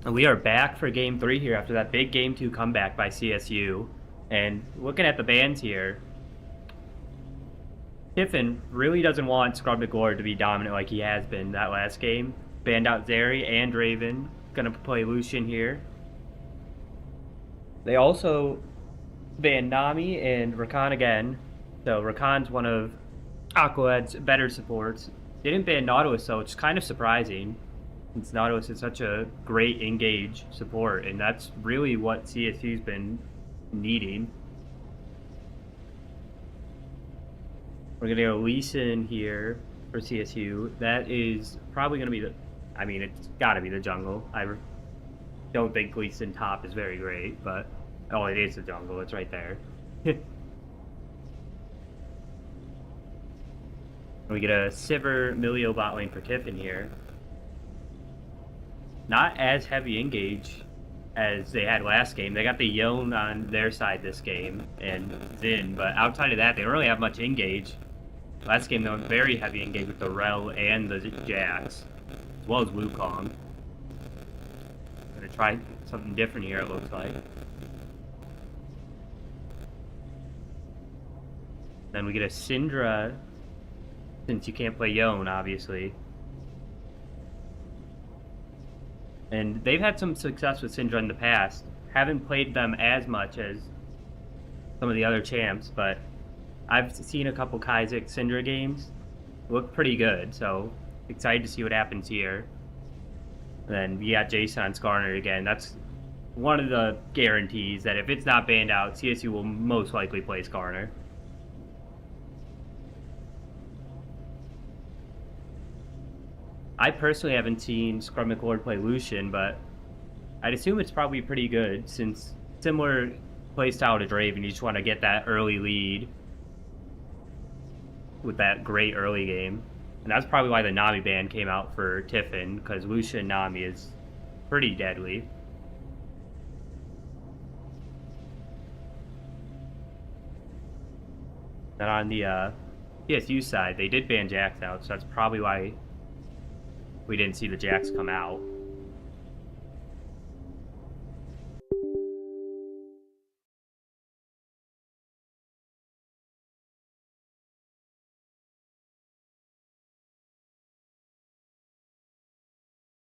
And we are back for Game 3 here after that big Game 2 comeback by CSU. And looking at the bans here, Tiffin really doesn't want Scrub McLord to be dominant like he has been that last game. Banned out Zeri and Draven. Gonna play Lucian here. They also banned Nami and Rakan again. So Rakan's one of Aquaed's better supports. They didn't ban Nautilus though, which is kind of surprising, since Nautilus is such a great engage support, and that's really what CSU's been needing. We're gonna go Lee Sin here for CSU. That is probably gonna be the, I mean, it's gotta be the jungle. I don't think Lee Sin top is very great, but, oh, it is the jungle, it's right there. We get a Sivir Milio bot lane for Tiffin here. Not as heavy engage as they had last game. They got the Yone on their side this game, and Xin, but outside of that, they don't really have much engage. Last game, they went very heavy engage with the Rel and the Jax, as well as Wukong. Gonna try something different here, it looks like. Then we get a Syndra, since you can't play Yone, obviously. And they've had some success with Syndra in the past. Haven't played them as much as some of the other champs, but I've seen a couple Kaizek Syndra games. Look pretty good, so excited to see what happens here. And then we got Jason on Skarner again. That's one of the guarantees that if it's not banned out, CSU will most likely play Skarner. I personally haven't seen Scrub McLord play Lucian, but I'd assume it's probably pretty good, since similar playstyle to Draven, you just want to get that early lead with that great early game. And that's probably why the Nami ban came out for Tiffin, because Lucian Nami is pretty deadly. Then on the CSU side, they did ban Jax out, so that's probably why we didn't see the Jax come out.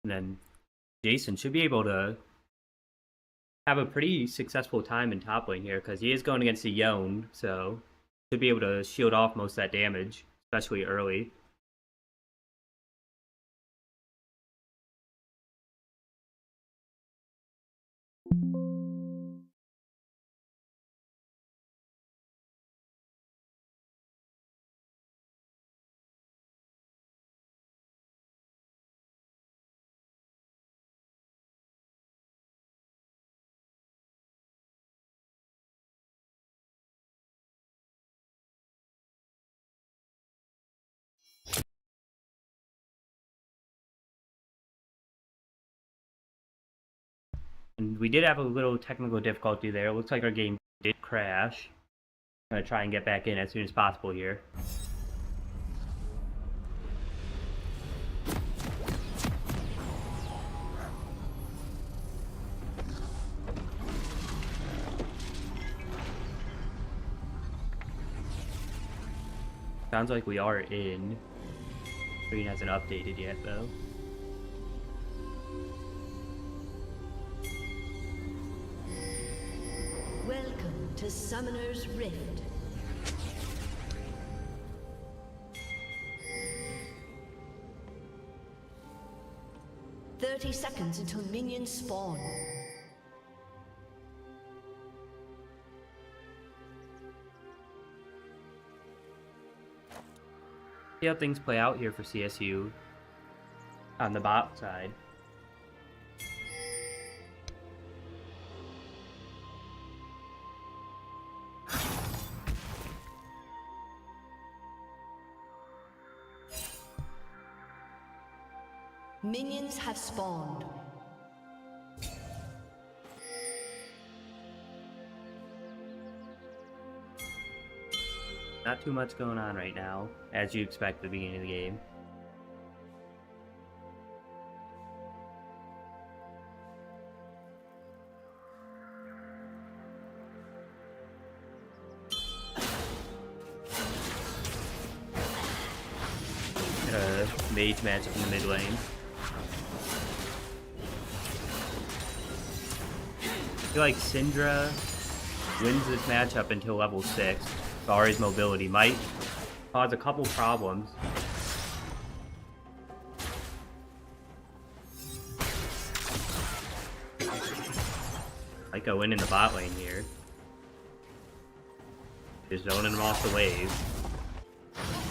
And then Jason should be able to have a pretty successful time in top lane here, because he is going against a Yone, so should be able to shield off most of that damage, especially early. And we did have a little technical difficulty there. It looks like our game did crash. I'm going to try and get back in as soon as possible here. Sounds like we are in. Green hasn't updated yet, though. Welcome to Summoner's Rift. "30 seconds until minions spawn." See how things play out here for CSU on the bot side. Minions have spawned. Not too much going on right now, as you expect at the beginning of the game. mage matchup in the mid lane. I feel like Syndra wins this matchup until level 6. Ahri's mobility might cause a couple problems. Might go in the bot lane here. Just zoning them off the wave.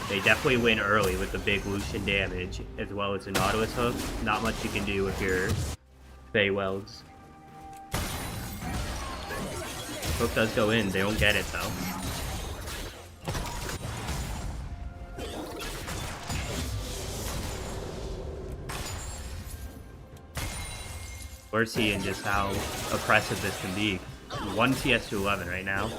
They definitely win early with the big Lucian damage, as well as the Nautilus hook. Not much you can do with your Feywelds. Hook does go in, they don't get it though. We're seeing just how oppressive this can be. 1 CS to 11 right now.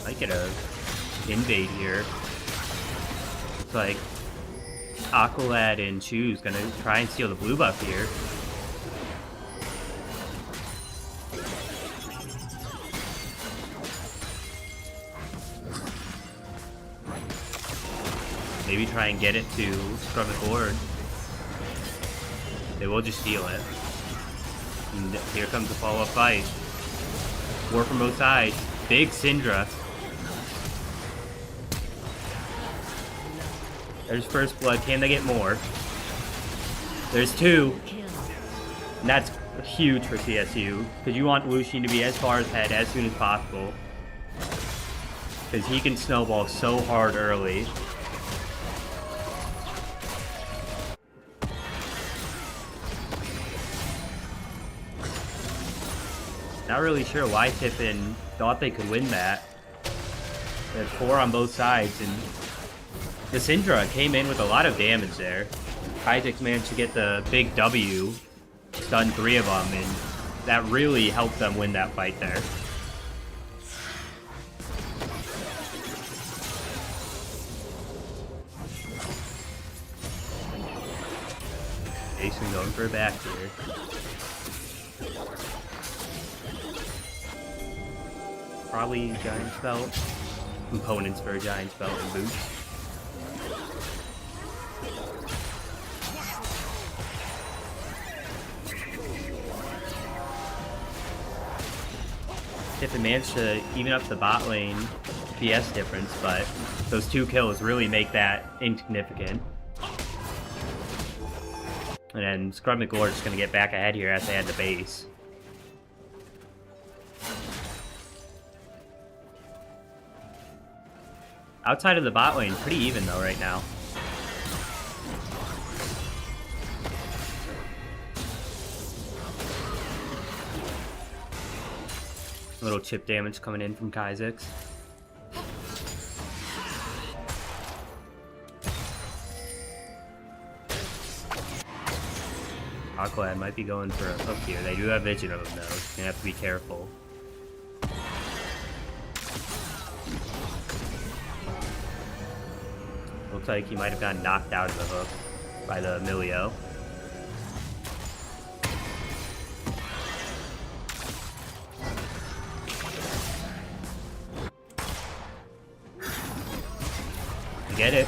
Might get a invade here. Looks like Aqualad and Chu's gonna try and steal the blue buff here. Maybe try and get it to scrub the board. They will just steal it. And here comes the follow-up fight. War from both sides. Big Syndra. There's first blood. Can they get more? There's 2. And that's huge for CSU. Because you want Lucian to be as far ahead as soon as possible. Because he can snowball so hard early. Not really sure why Tiffin thought they could win that. They had 4 on both sides, and the Syndra came in with a lot of damage there. Isaac managed to get the big W, stun 3 of them, and that really helped them win that fight there. Jason going for a back here. Probably Giant's Belt. Components for a Giant's Belt and boots. Tiffin managed to even up the bot lane PS difference, but those 2 kills really make that insignificant. And then Scrub McGlure is going to get back ahead here as they had the base. Outside of the bot lane, pretty even though right now. A little chip damage coming in from Kha'Zix. Aqualad might be going for a hook here. They do have vision of him though, so you're gonna have to be careful. Looks like he might have gotten knocked out of the hook by the Milio. Get it.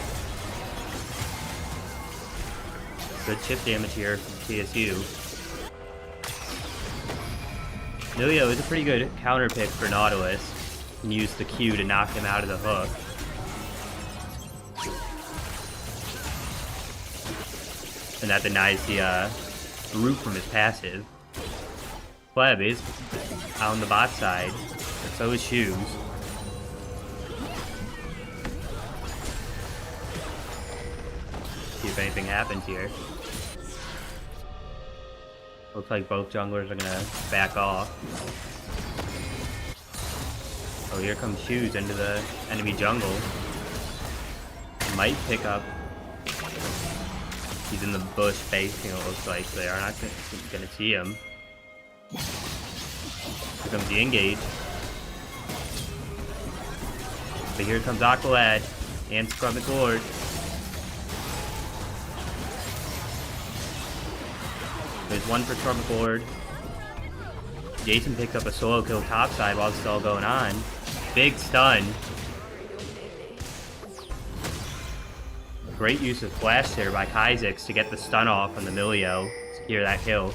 Good chip damage here from CSU. Milio is a pretty good counter pick for Nautilus. You can use the Q to knock him out of the hook. And that denies the root from his passive. Pleb is on the bot side, so is Shoes. See if anything happens here. Looks like both junglers are gonna back off. Oh, here comes Shoes into the enemy jungle. Might pick up. He's in the bush facing, it looks like. They are not gonna see him. Here comes the engage. But here comes Aqualad and Scrub McLord. There's one for Trump Lord. Jason picks up a solo kill topside while it's still going on. Big stun. Great use of flash there by Kha'Zix to get the stun off on the Milio. Secure that kill.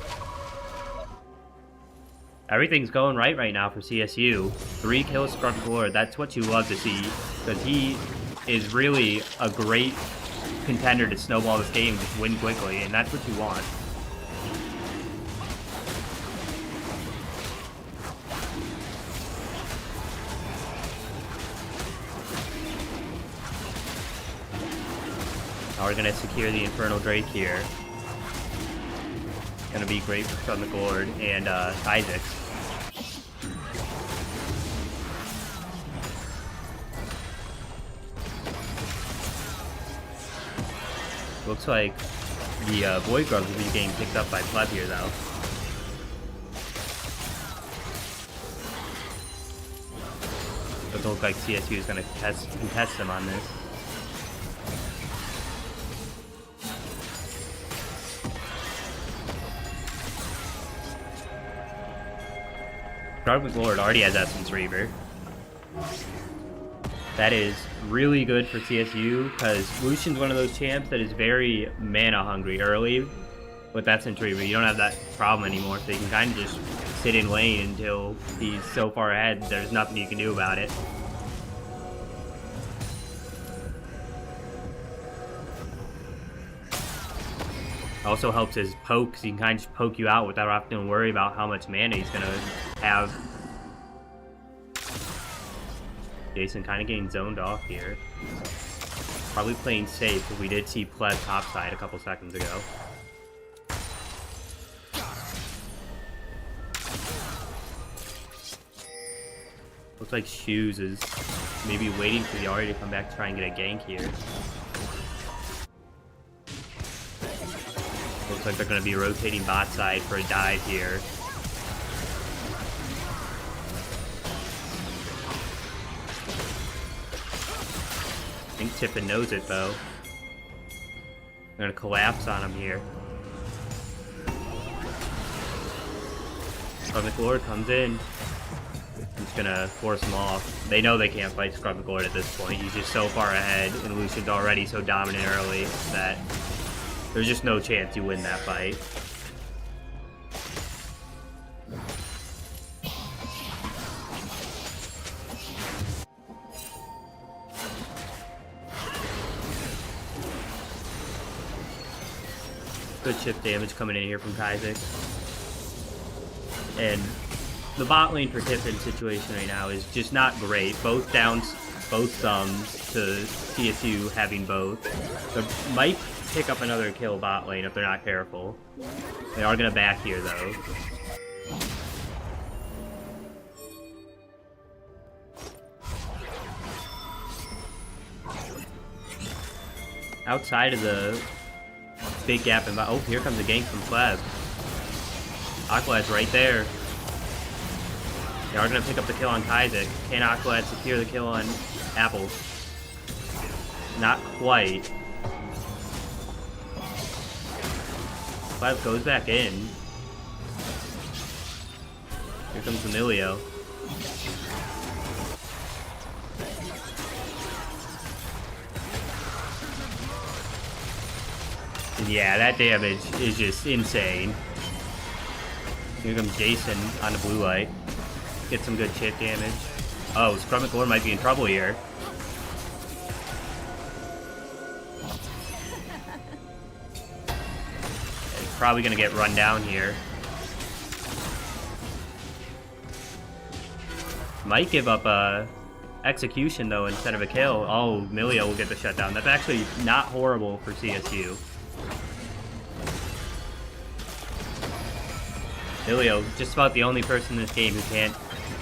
Everything's going right now for CSU. 3 kills from Lord. That's what you love to see, because he is really a great contender to snowball this game, just win quickly, and that's what you want. Now we're gonna secure the Infernal Drake here. Gonna be great for Southern Lord and Kha'Zix. Looks like the Void Grubs will be getting picked up by Pleb here, though. Doesn't look like CSU is going to contest them on this. Dark Lord already has Essence Reaver. That is really good for CSU, because Lucian's one of those champs that is very mana hungry early. With Essence Reaver, you don't have that problem anymore, so you can kind of just sit in lane until he's so far ahead there's nothing you can do about it. Also helps his poke, because he can kind of just poke you out without having to worry about how much mana he's going to have. Jason kind of getting zoned off here. Probably playing safe, because we did see Pleb topside a couple seconds ago. Looks like Shoes is maybe waiting for the Ahri to come back to try and get a gank here. Looks like they're going to be rotating bot side for a dive here. I think Tiffin knows it, though. They're going to collapse on him here. Scrub Lord comes in. He's going to force him off. They know they can't fight Scrub Lord at this point. He's just so far ahead, and Lucian's already so dominant early that there's just no chance you win that fight. Good chip damage coming in here from Kha'Zix. And the bot lane for Tiffin situation right now is just not great. Both downs, both thumbs to CSU having both. They might pick up another kill bot lane if they're not careful. They are going to back here, though. Outside of the big gap in bot. Oh, here comes a gank from Pleb. Aqualad's right there. They are going to pick up the kill on Kha'Zix. Can Aqualad secure the kill on Apple? Not quite. Pleb goes back in. Here comes Emilio. And yeah, that damage is just insane. Here comes Jason on the blue light. Get some good chip damage. Oh, Scrum Lord might be in trouble here. He's probably gonna get run down here. Might give up a execution though instead of a kill. Oh, Milio will get the shutdown. That's actually not horrible for CSU. Milio, just about the only person in this game who can't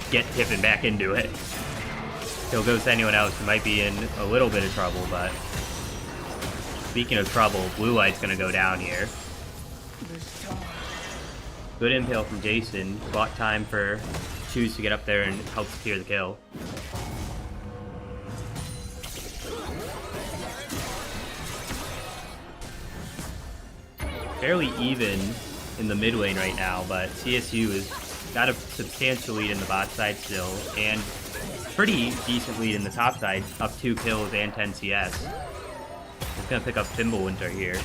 get Tiffin back into it. If he'll go to anyone else who might be in a little bit of trouble, but speaking of trouble, blue light's gonna go down here. Good impale from Jason. Bought time for Shoes to get up there and help secure the kill. Fairly even in the mid lane right now, but CSU has got a substantial lead in the bot side still, and pretty decent lead in the top side, up 2 kills and 10 CS. It's gonna pick up Winter here.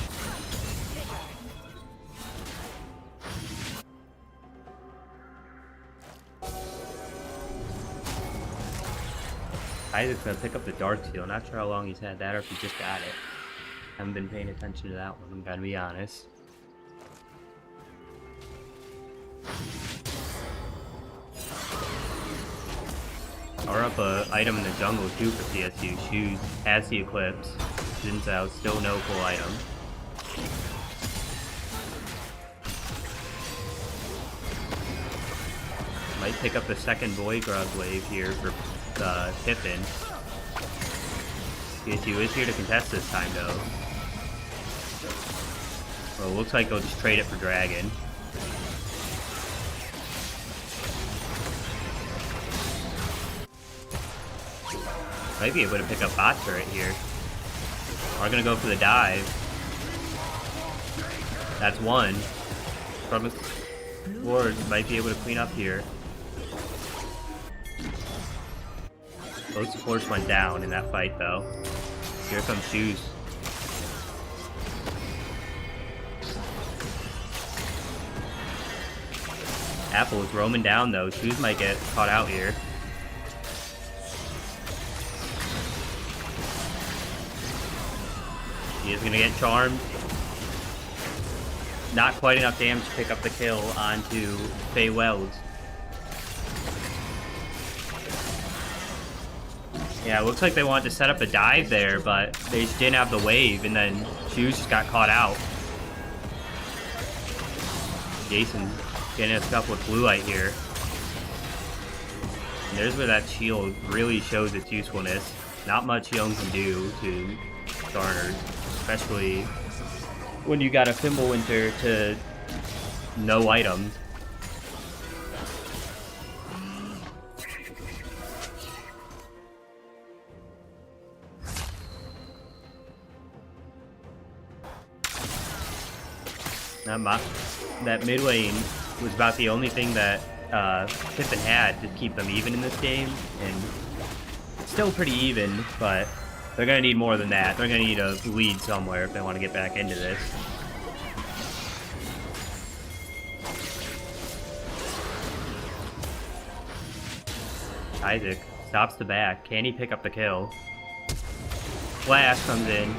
Isaac's gonna pick up the Dark Seal. Not sure how long he's had that or if he just got it. Haven't been paying attention to that one, I'm gonna be honest. Power up a item in the jungle too for CSU. Shoes has the Eclipse. Zinzao still no full item. Might pick up the second Void Grub wave here for Tiffin. CSU is here to contest this time though. Well, it looks like they'll just trade it for Dragon. Might be able to pick up bot turret here. Are gonna go for the dive. That's one. Lord might be able to clean up here. Both supports went down in that fight though. Here comes Shoes. Apple is roaming down though. Shoes might get caught out here. He is gonna get charmed. Not quite enough damage to pick up the kill onto Faye Wells. Yeah, it looks like they wanted to set up a dive there, but they just didn't have the wave, and then Shoes just got caught out. Jason getting a scuff with Blue Light here. And there's where that shield really shows its usefulness. Not much Young can do to starters, especially when you got a Winter to no items. That mid lane was about the only thing that Tiffin had to keep them even in this game, and it's still pretty even, but they're going to need more than that. They're going to need a lead somewhere if they want to get back into this. Isaac stops the back. Can he pick up the kill? Flash comes in.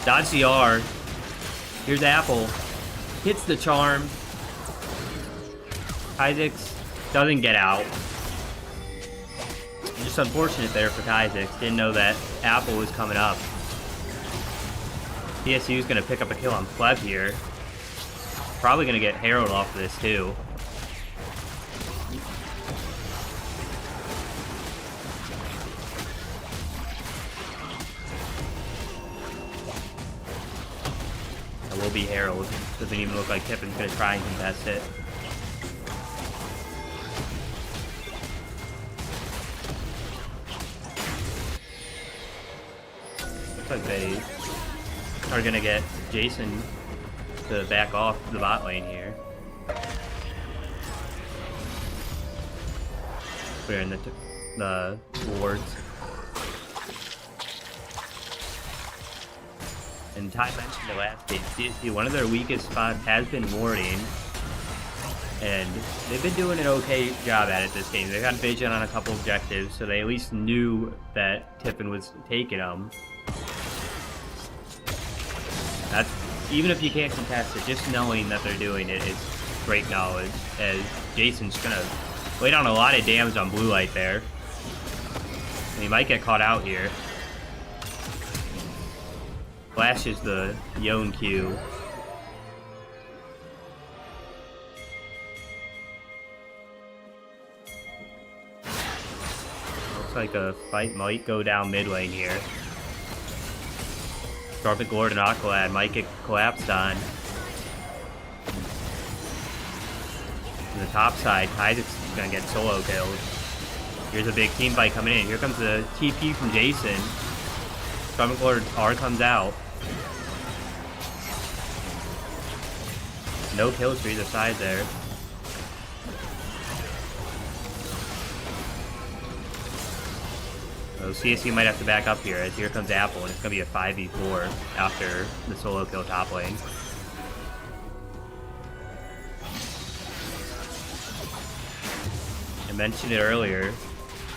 Dodge the R. Here's Apple. Hits the charm. Isaacs doesn't get out. Just unfortunate there for Isaacs. Didn't know that Apple was coming up. CSU is going to pick up a kill on Pleb here. Probably going to get Herald off of this too. That will be Herald. Doesn't even look like Tiffin's going to try and contest it. Looks like they are going to get Jason to back off the bot lane here. We're in the wards. And Ty mentioned the last game, CSU, one of their weakest spots has been warding. And they've been doing an okay job at it this game. They got vision on a couple objectives, so they at least knew that Tiffin was taking them. That's, even if you can't contest it, just knowing that they're doing it is great knowledge, as Jason's gonna lay down a lot of damage on Blue Light there. And he might get caught out here. Flashes the Yone Q. Looks like a fight might go down mid lane here. Scarpet Lord and Aqualad might get collapsed on. To the top side, Isaac's gonna get solo kills. Here's a big team fight coming in. Here comes the TP from Jason. Scarpet Lord R comes out. No kills for either side there. So CSU might have to back up here, as here comes Apple, and it's going to be a 5v4 after the solo kill top lane. I mentioned it earlier.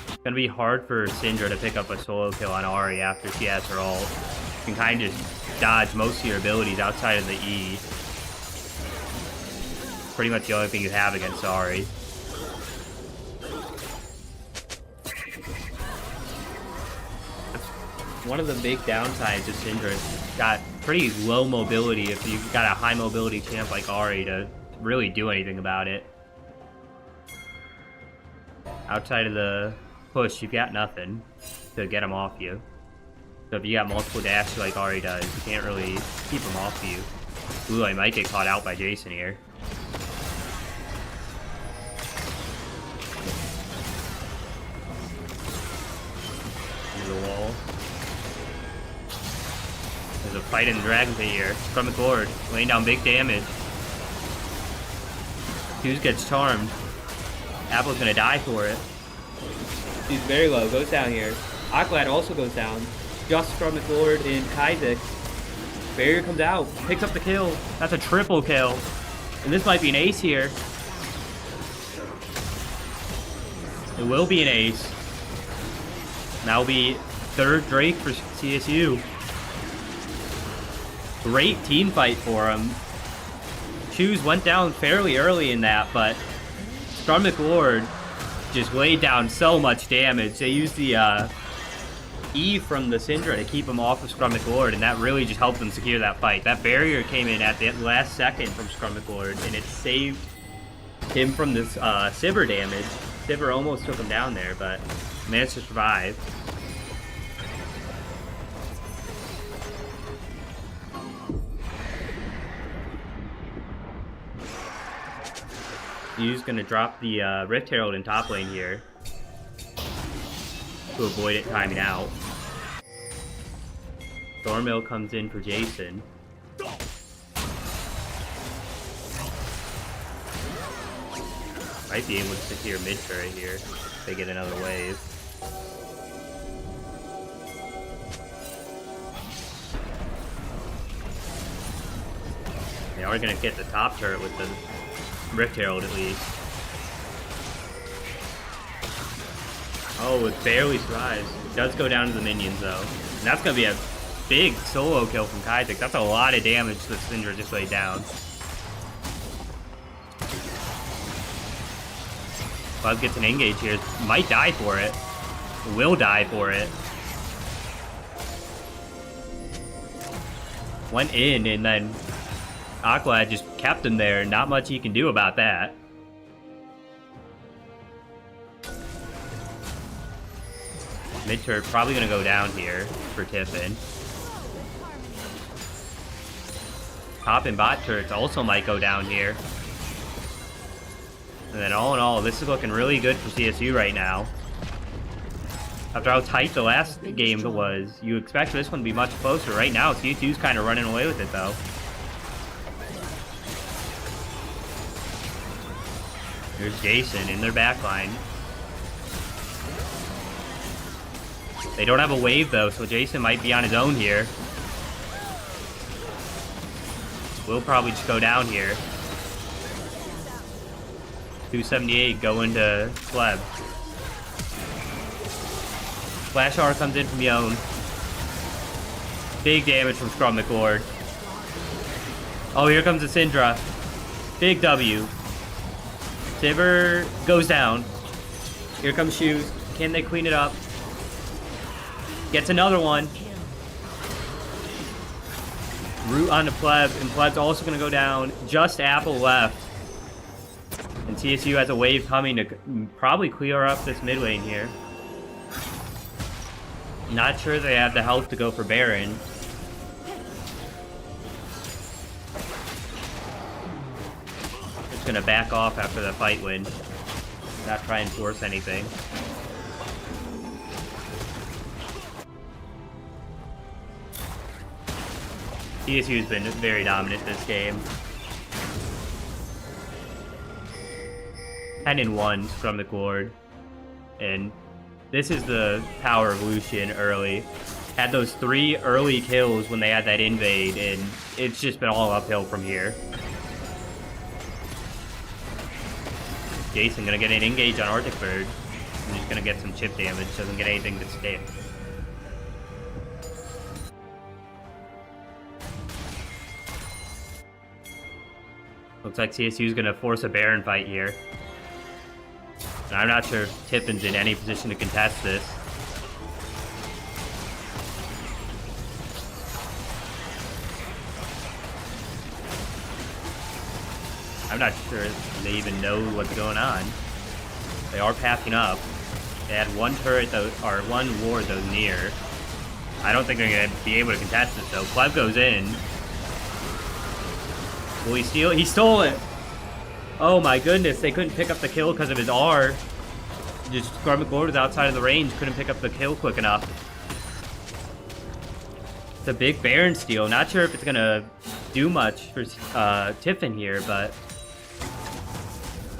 It's going to be hard for Syndra to pick up a solo kill on Ahri after she has her ult. You can kind of just dodge most of your abilities outside of the E. Pretty much the only thing you have against Ahri. One of the big downsides of Syndra is got pretty low mobility if you've got a high mobility champ like Ahri to really do anything about it. Outside of the push, you've got nothing to get him off you. So if you got multiple dash like Ahri does, you can't really keep him off you. Ooh, I might get caught out by Jason here. Into the wall. There's a fight in the Dragon Pit here. From the Lord, laying down big damage. Hughes gets charmed. Apple's gonna die for it. He's very low, goes down here. Aqualad also goes down. Just from the Lord in Kaizek. Barrier comes out, picks up the kill. That's a triple kill. And this might be an ace here. It will be an ace. That'll be third Drake for CSU. Great team fight for him. Shoes went down fairly early in that, but Strummick Lord just laid down so much damage. They used the E from the Syndra to keep him off of Strummick Lord, and that really just helped them secure that fight. That barrier came in at the last second from Strummick Lord, and it saved him from this Sivir damage. Sivir almost took him down there, but managed to survive. He's gonna drop the Rift Herald in top lane here to avoid it timing out. Thornmill comes in for Jason. Might be able to secure mid turret here if they get another wave. They are gonna get the top turret with the Rift Herald at least. Oh, it barely survives. It does go down to the minions though. And that's gonna be a big solo kill from Kaizek. That's a lot of damage that Syndra just laid down. Buzz gets an engage here. Might die for it. Will die for it. Went in and then Aqualad just kept him there. Not much he can do about that. Mid turret probably gonna go down here for Tiffin. Top and bot turrets also might go down here. And then all in all, this is looking really good for CSU right now. After how tight the last game was, you expect this one to be much closer. Right now, CSU's kind of running away with it though. Here's Jason in their backline. They don't have a wave though, so Jason might be on his own here. We'll probably just go down here. 278 go into Pleb. Flash R comes in from Yone. Big damage from Strummick Lord. Oh, here comes the Syndra. Big W. Sivir goes down. Here comes Shoes. Can they clean it up? Gets another one. Root onto Pleb, and Pleb's also going to go down. Just Apple left. And CSU has a wave coming to probably clear up this mid lane here. Not sure they have the health to go for Baron. Just going to back off after the fight win. Not try and force anything. CSU's been very dominant this game. 10-1 from the Lord. And this is the power of Lucian early. Had those 3 early kills when they had that invade, and it's just been all uphill from here. Jason gonna get an engage on Arctic Bird. I'm just gonna get some chip damage, doesn't get anything to stick. Looks like CSU's gonna force a Baron fight here. And I'm not sure if Tiffin's in any position to contest this. I'm not sure if they even know what's going on. They are packing up. They had 1 turret, though, or 1 ward, though, near. I don't think they're going to be able to contest this, though. Clev goes in. Will he steal it? He stole it! Oh my goodness, they couldn't pick up the kill because of his R. Just Garment Lord was outside of the range, couldn't pick up the kill quick enough. It's a big Baron steal. Not sure if it's going to do much for Tiffin here, but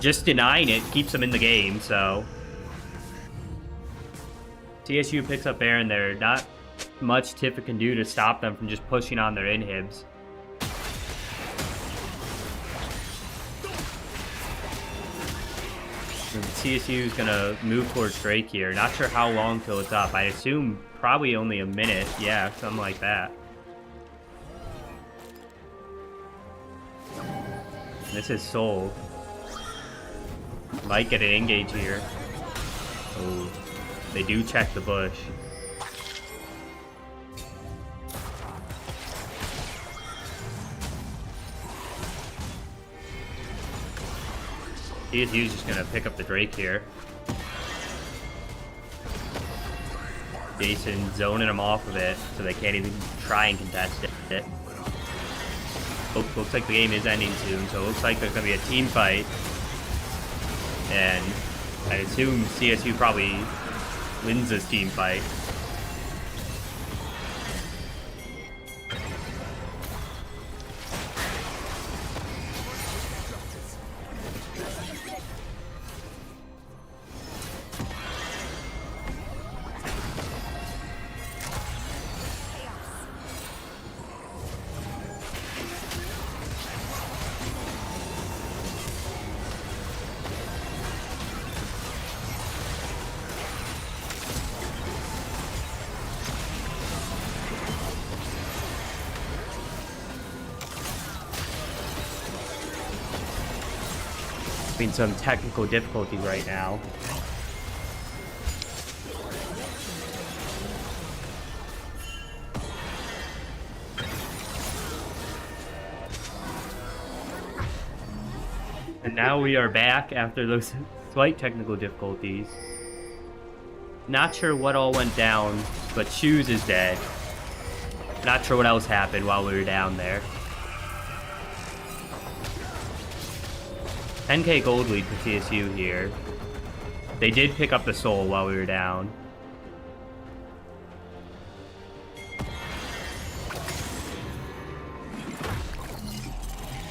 just denying it keeps them in the game, so CSU picks up Baron there. Not much Tiffin can do to stop them from just pushing on their inhibs. And CSU is gonna move towards Drake here. Not sure how long till it's up. I assume probably only a minute. Yeah, something like that. This is Soul. Might get an engage here. Oh, they do check the bush. CSU's just gonna pick up the Drake here. Jason zoning them off of it, so they can't even try and contest it. Oh, looks like the game is ending soon, so it looks like there's gonna be a team fight. And I assume CSU probably wins this team fight. Having some technical difficulties right now. And now we are back after those slight technical difficulties. Not sure what all went down, but Shoes is dead. Not sure what else happened while we were down there. 10k gold lead for CSU here. They did pick up the soul while we were down.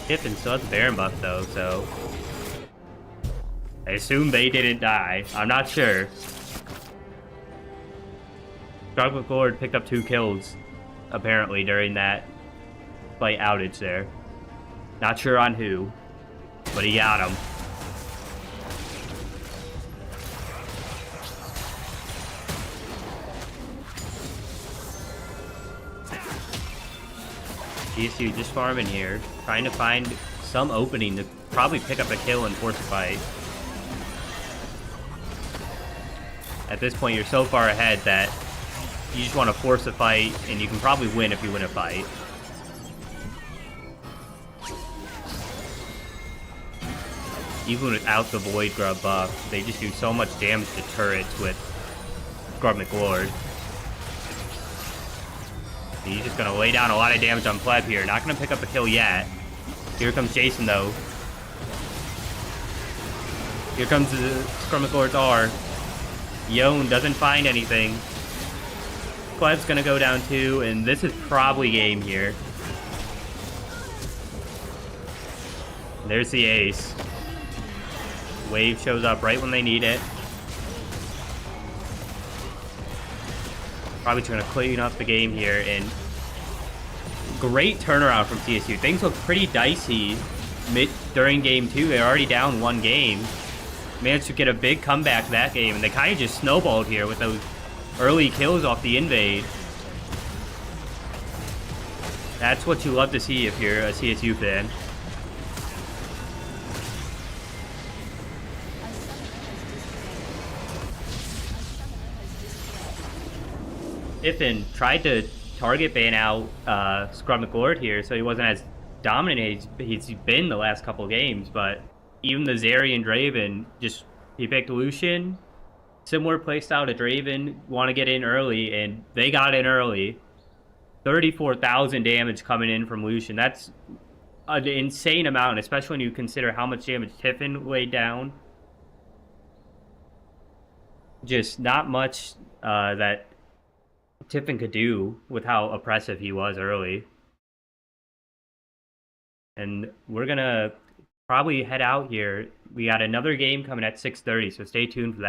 Tiffin still has the Baron buff though, so I assume they didn't die. I'm not sure. Chocolate Lord picked up 2 kills, apparently, during that fight outage there. Not sure on who, but he got him. CSU just farming here, trying to find some opening to probably pick up a kill and force a fight. At this point, you're so far ahead that you just want to force a fight, and you can probably win if you win a fight. Even without the Void Grub buff, they just do so much damage to turrets with Grub McLord. He's just going to lay down a lot of damage on Pleb here. Not going to pick up a kill yet. Here comes Jason, though. Here comes the Scrum McLord's R. Yone doesn't find anything. Pleb's going to go down too, and this is probably game here. There's the ace. Wave shows up right when they need it. Probably trying to clean up the game here, and great turnaround from CSU. Things look pretty dicey during game 2. They're already down 1 game. Managed to get a big comeback that game, and they kind of just snowballed here with those early kills off the invade. That's what you love to see if you're a CSU fan. Tiffin tried to target ban out Scrum McLord here, so he wasn't as dominant as he's been the last couple games, but even the Zeri and Draven, he picked Lucian, similar playstyle to Draven, want to get in early, and they got in early. 34,000 damage coming in from Lucian. That's an insane amount, especially when you consider how much damage Tiffin laid down. Just not much that Tiffin could do with how oppressive he was early. And we're gonna probably head out here. We got another game coming at 6:30, so stay tuned for that.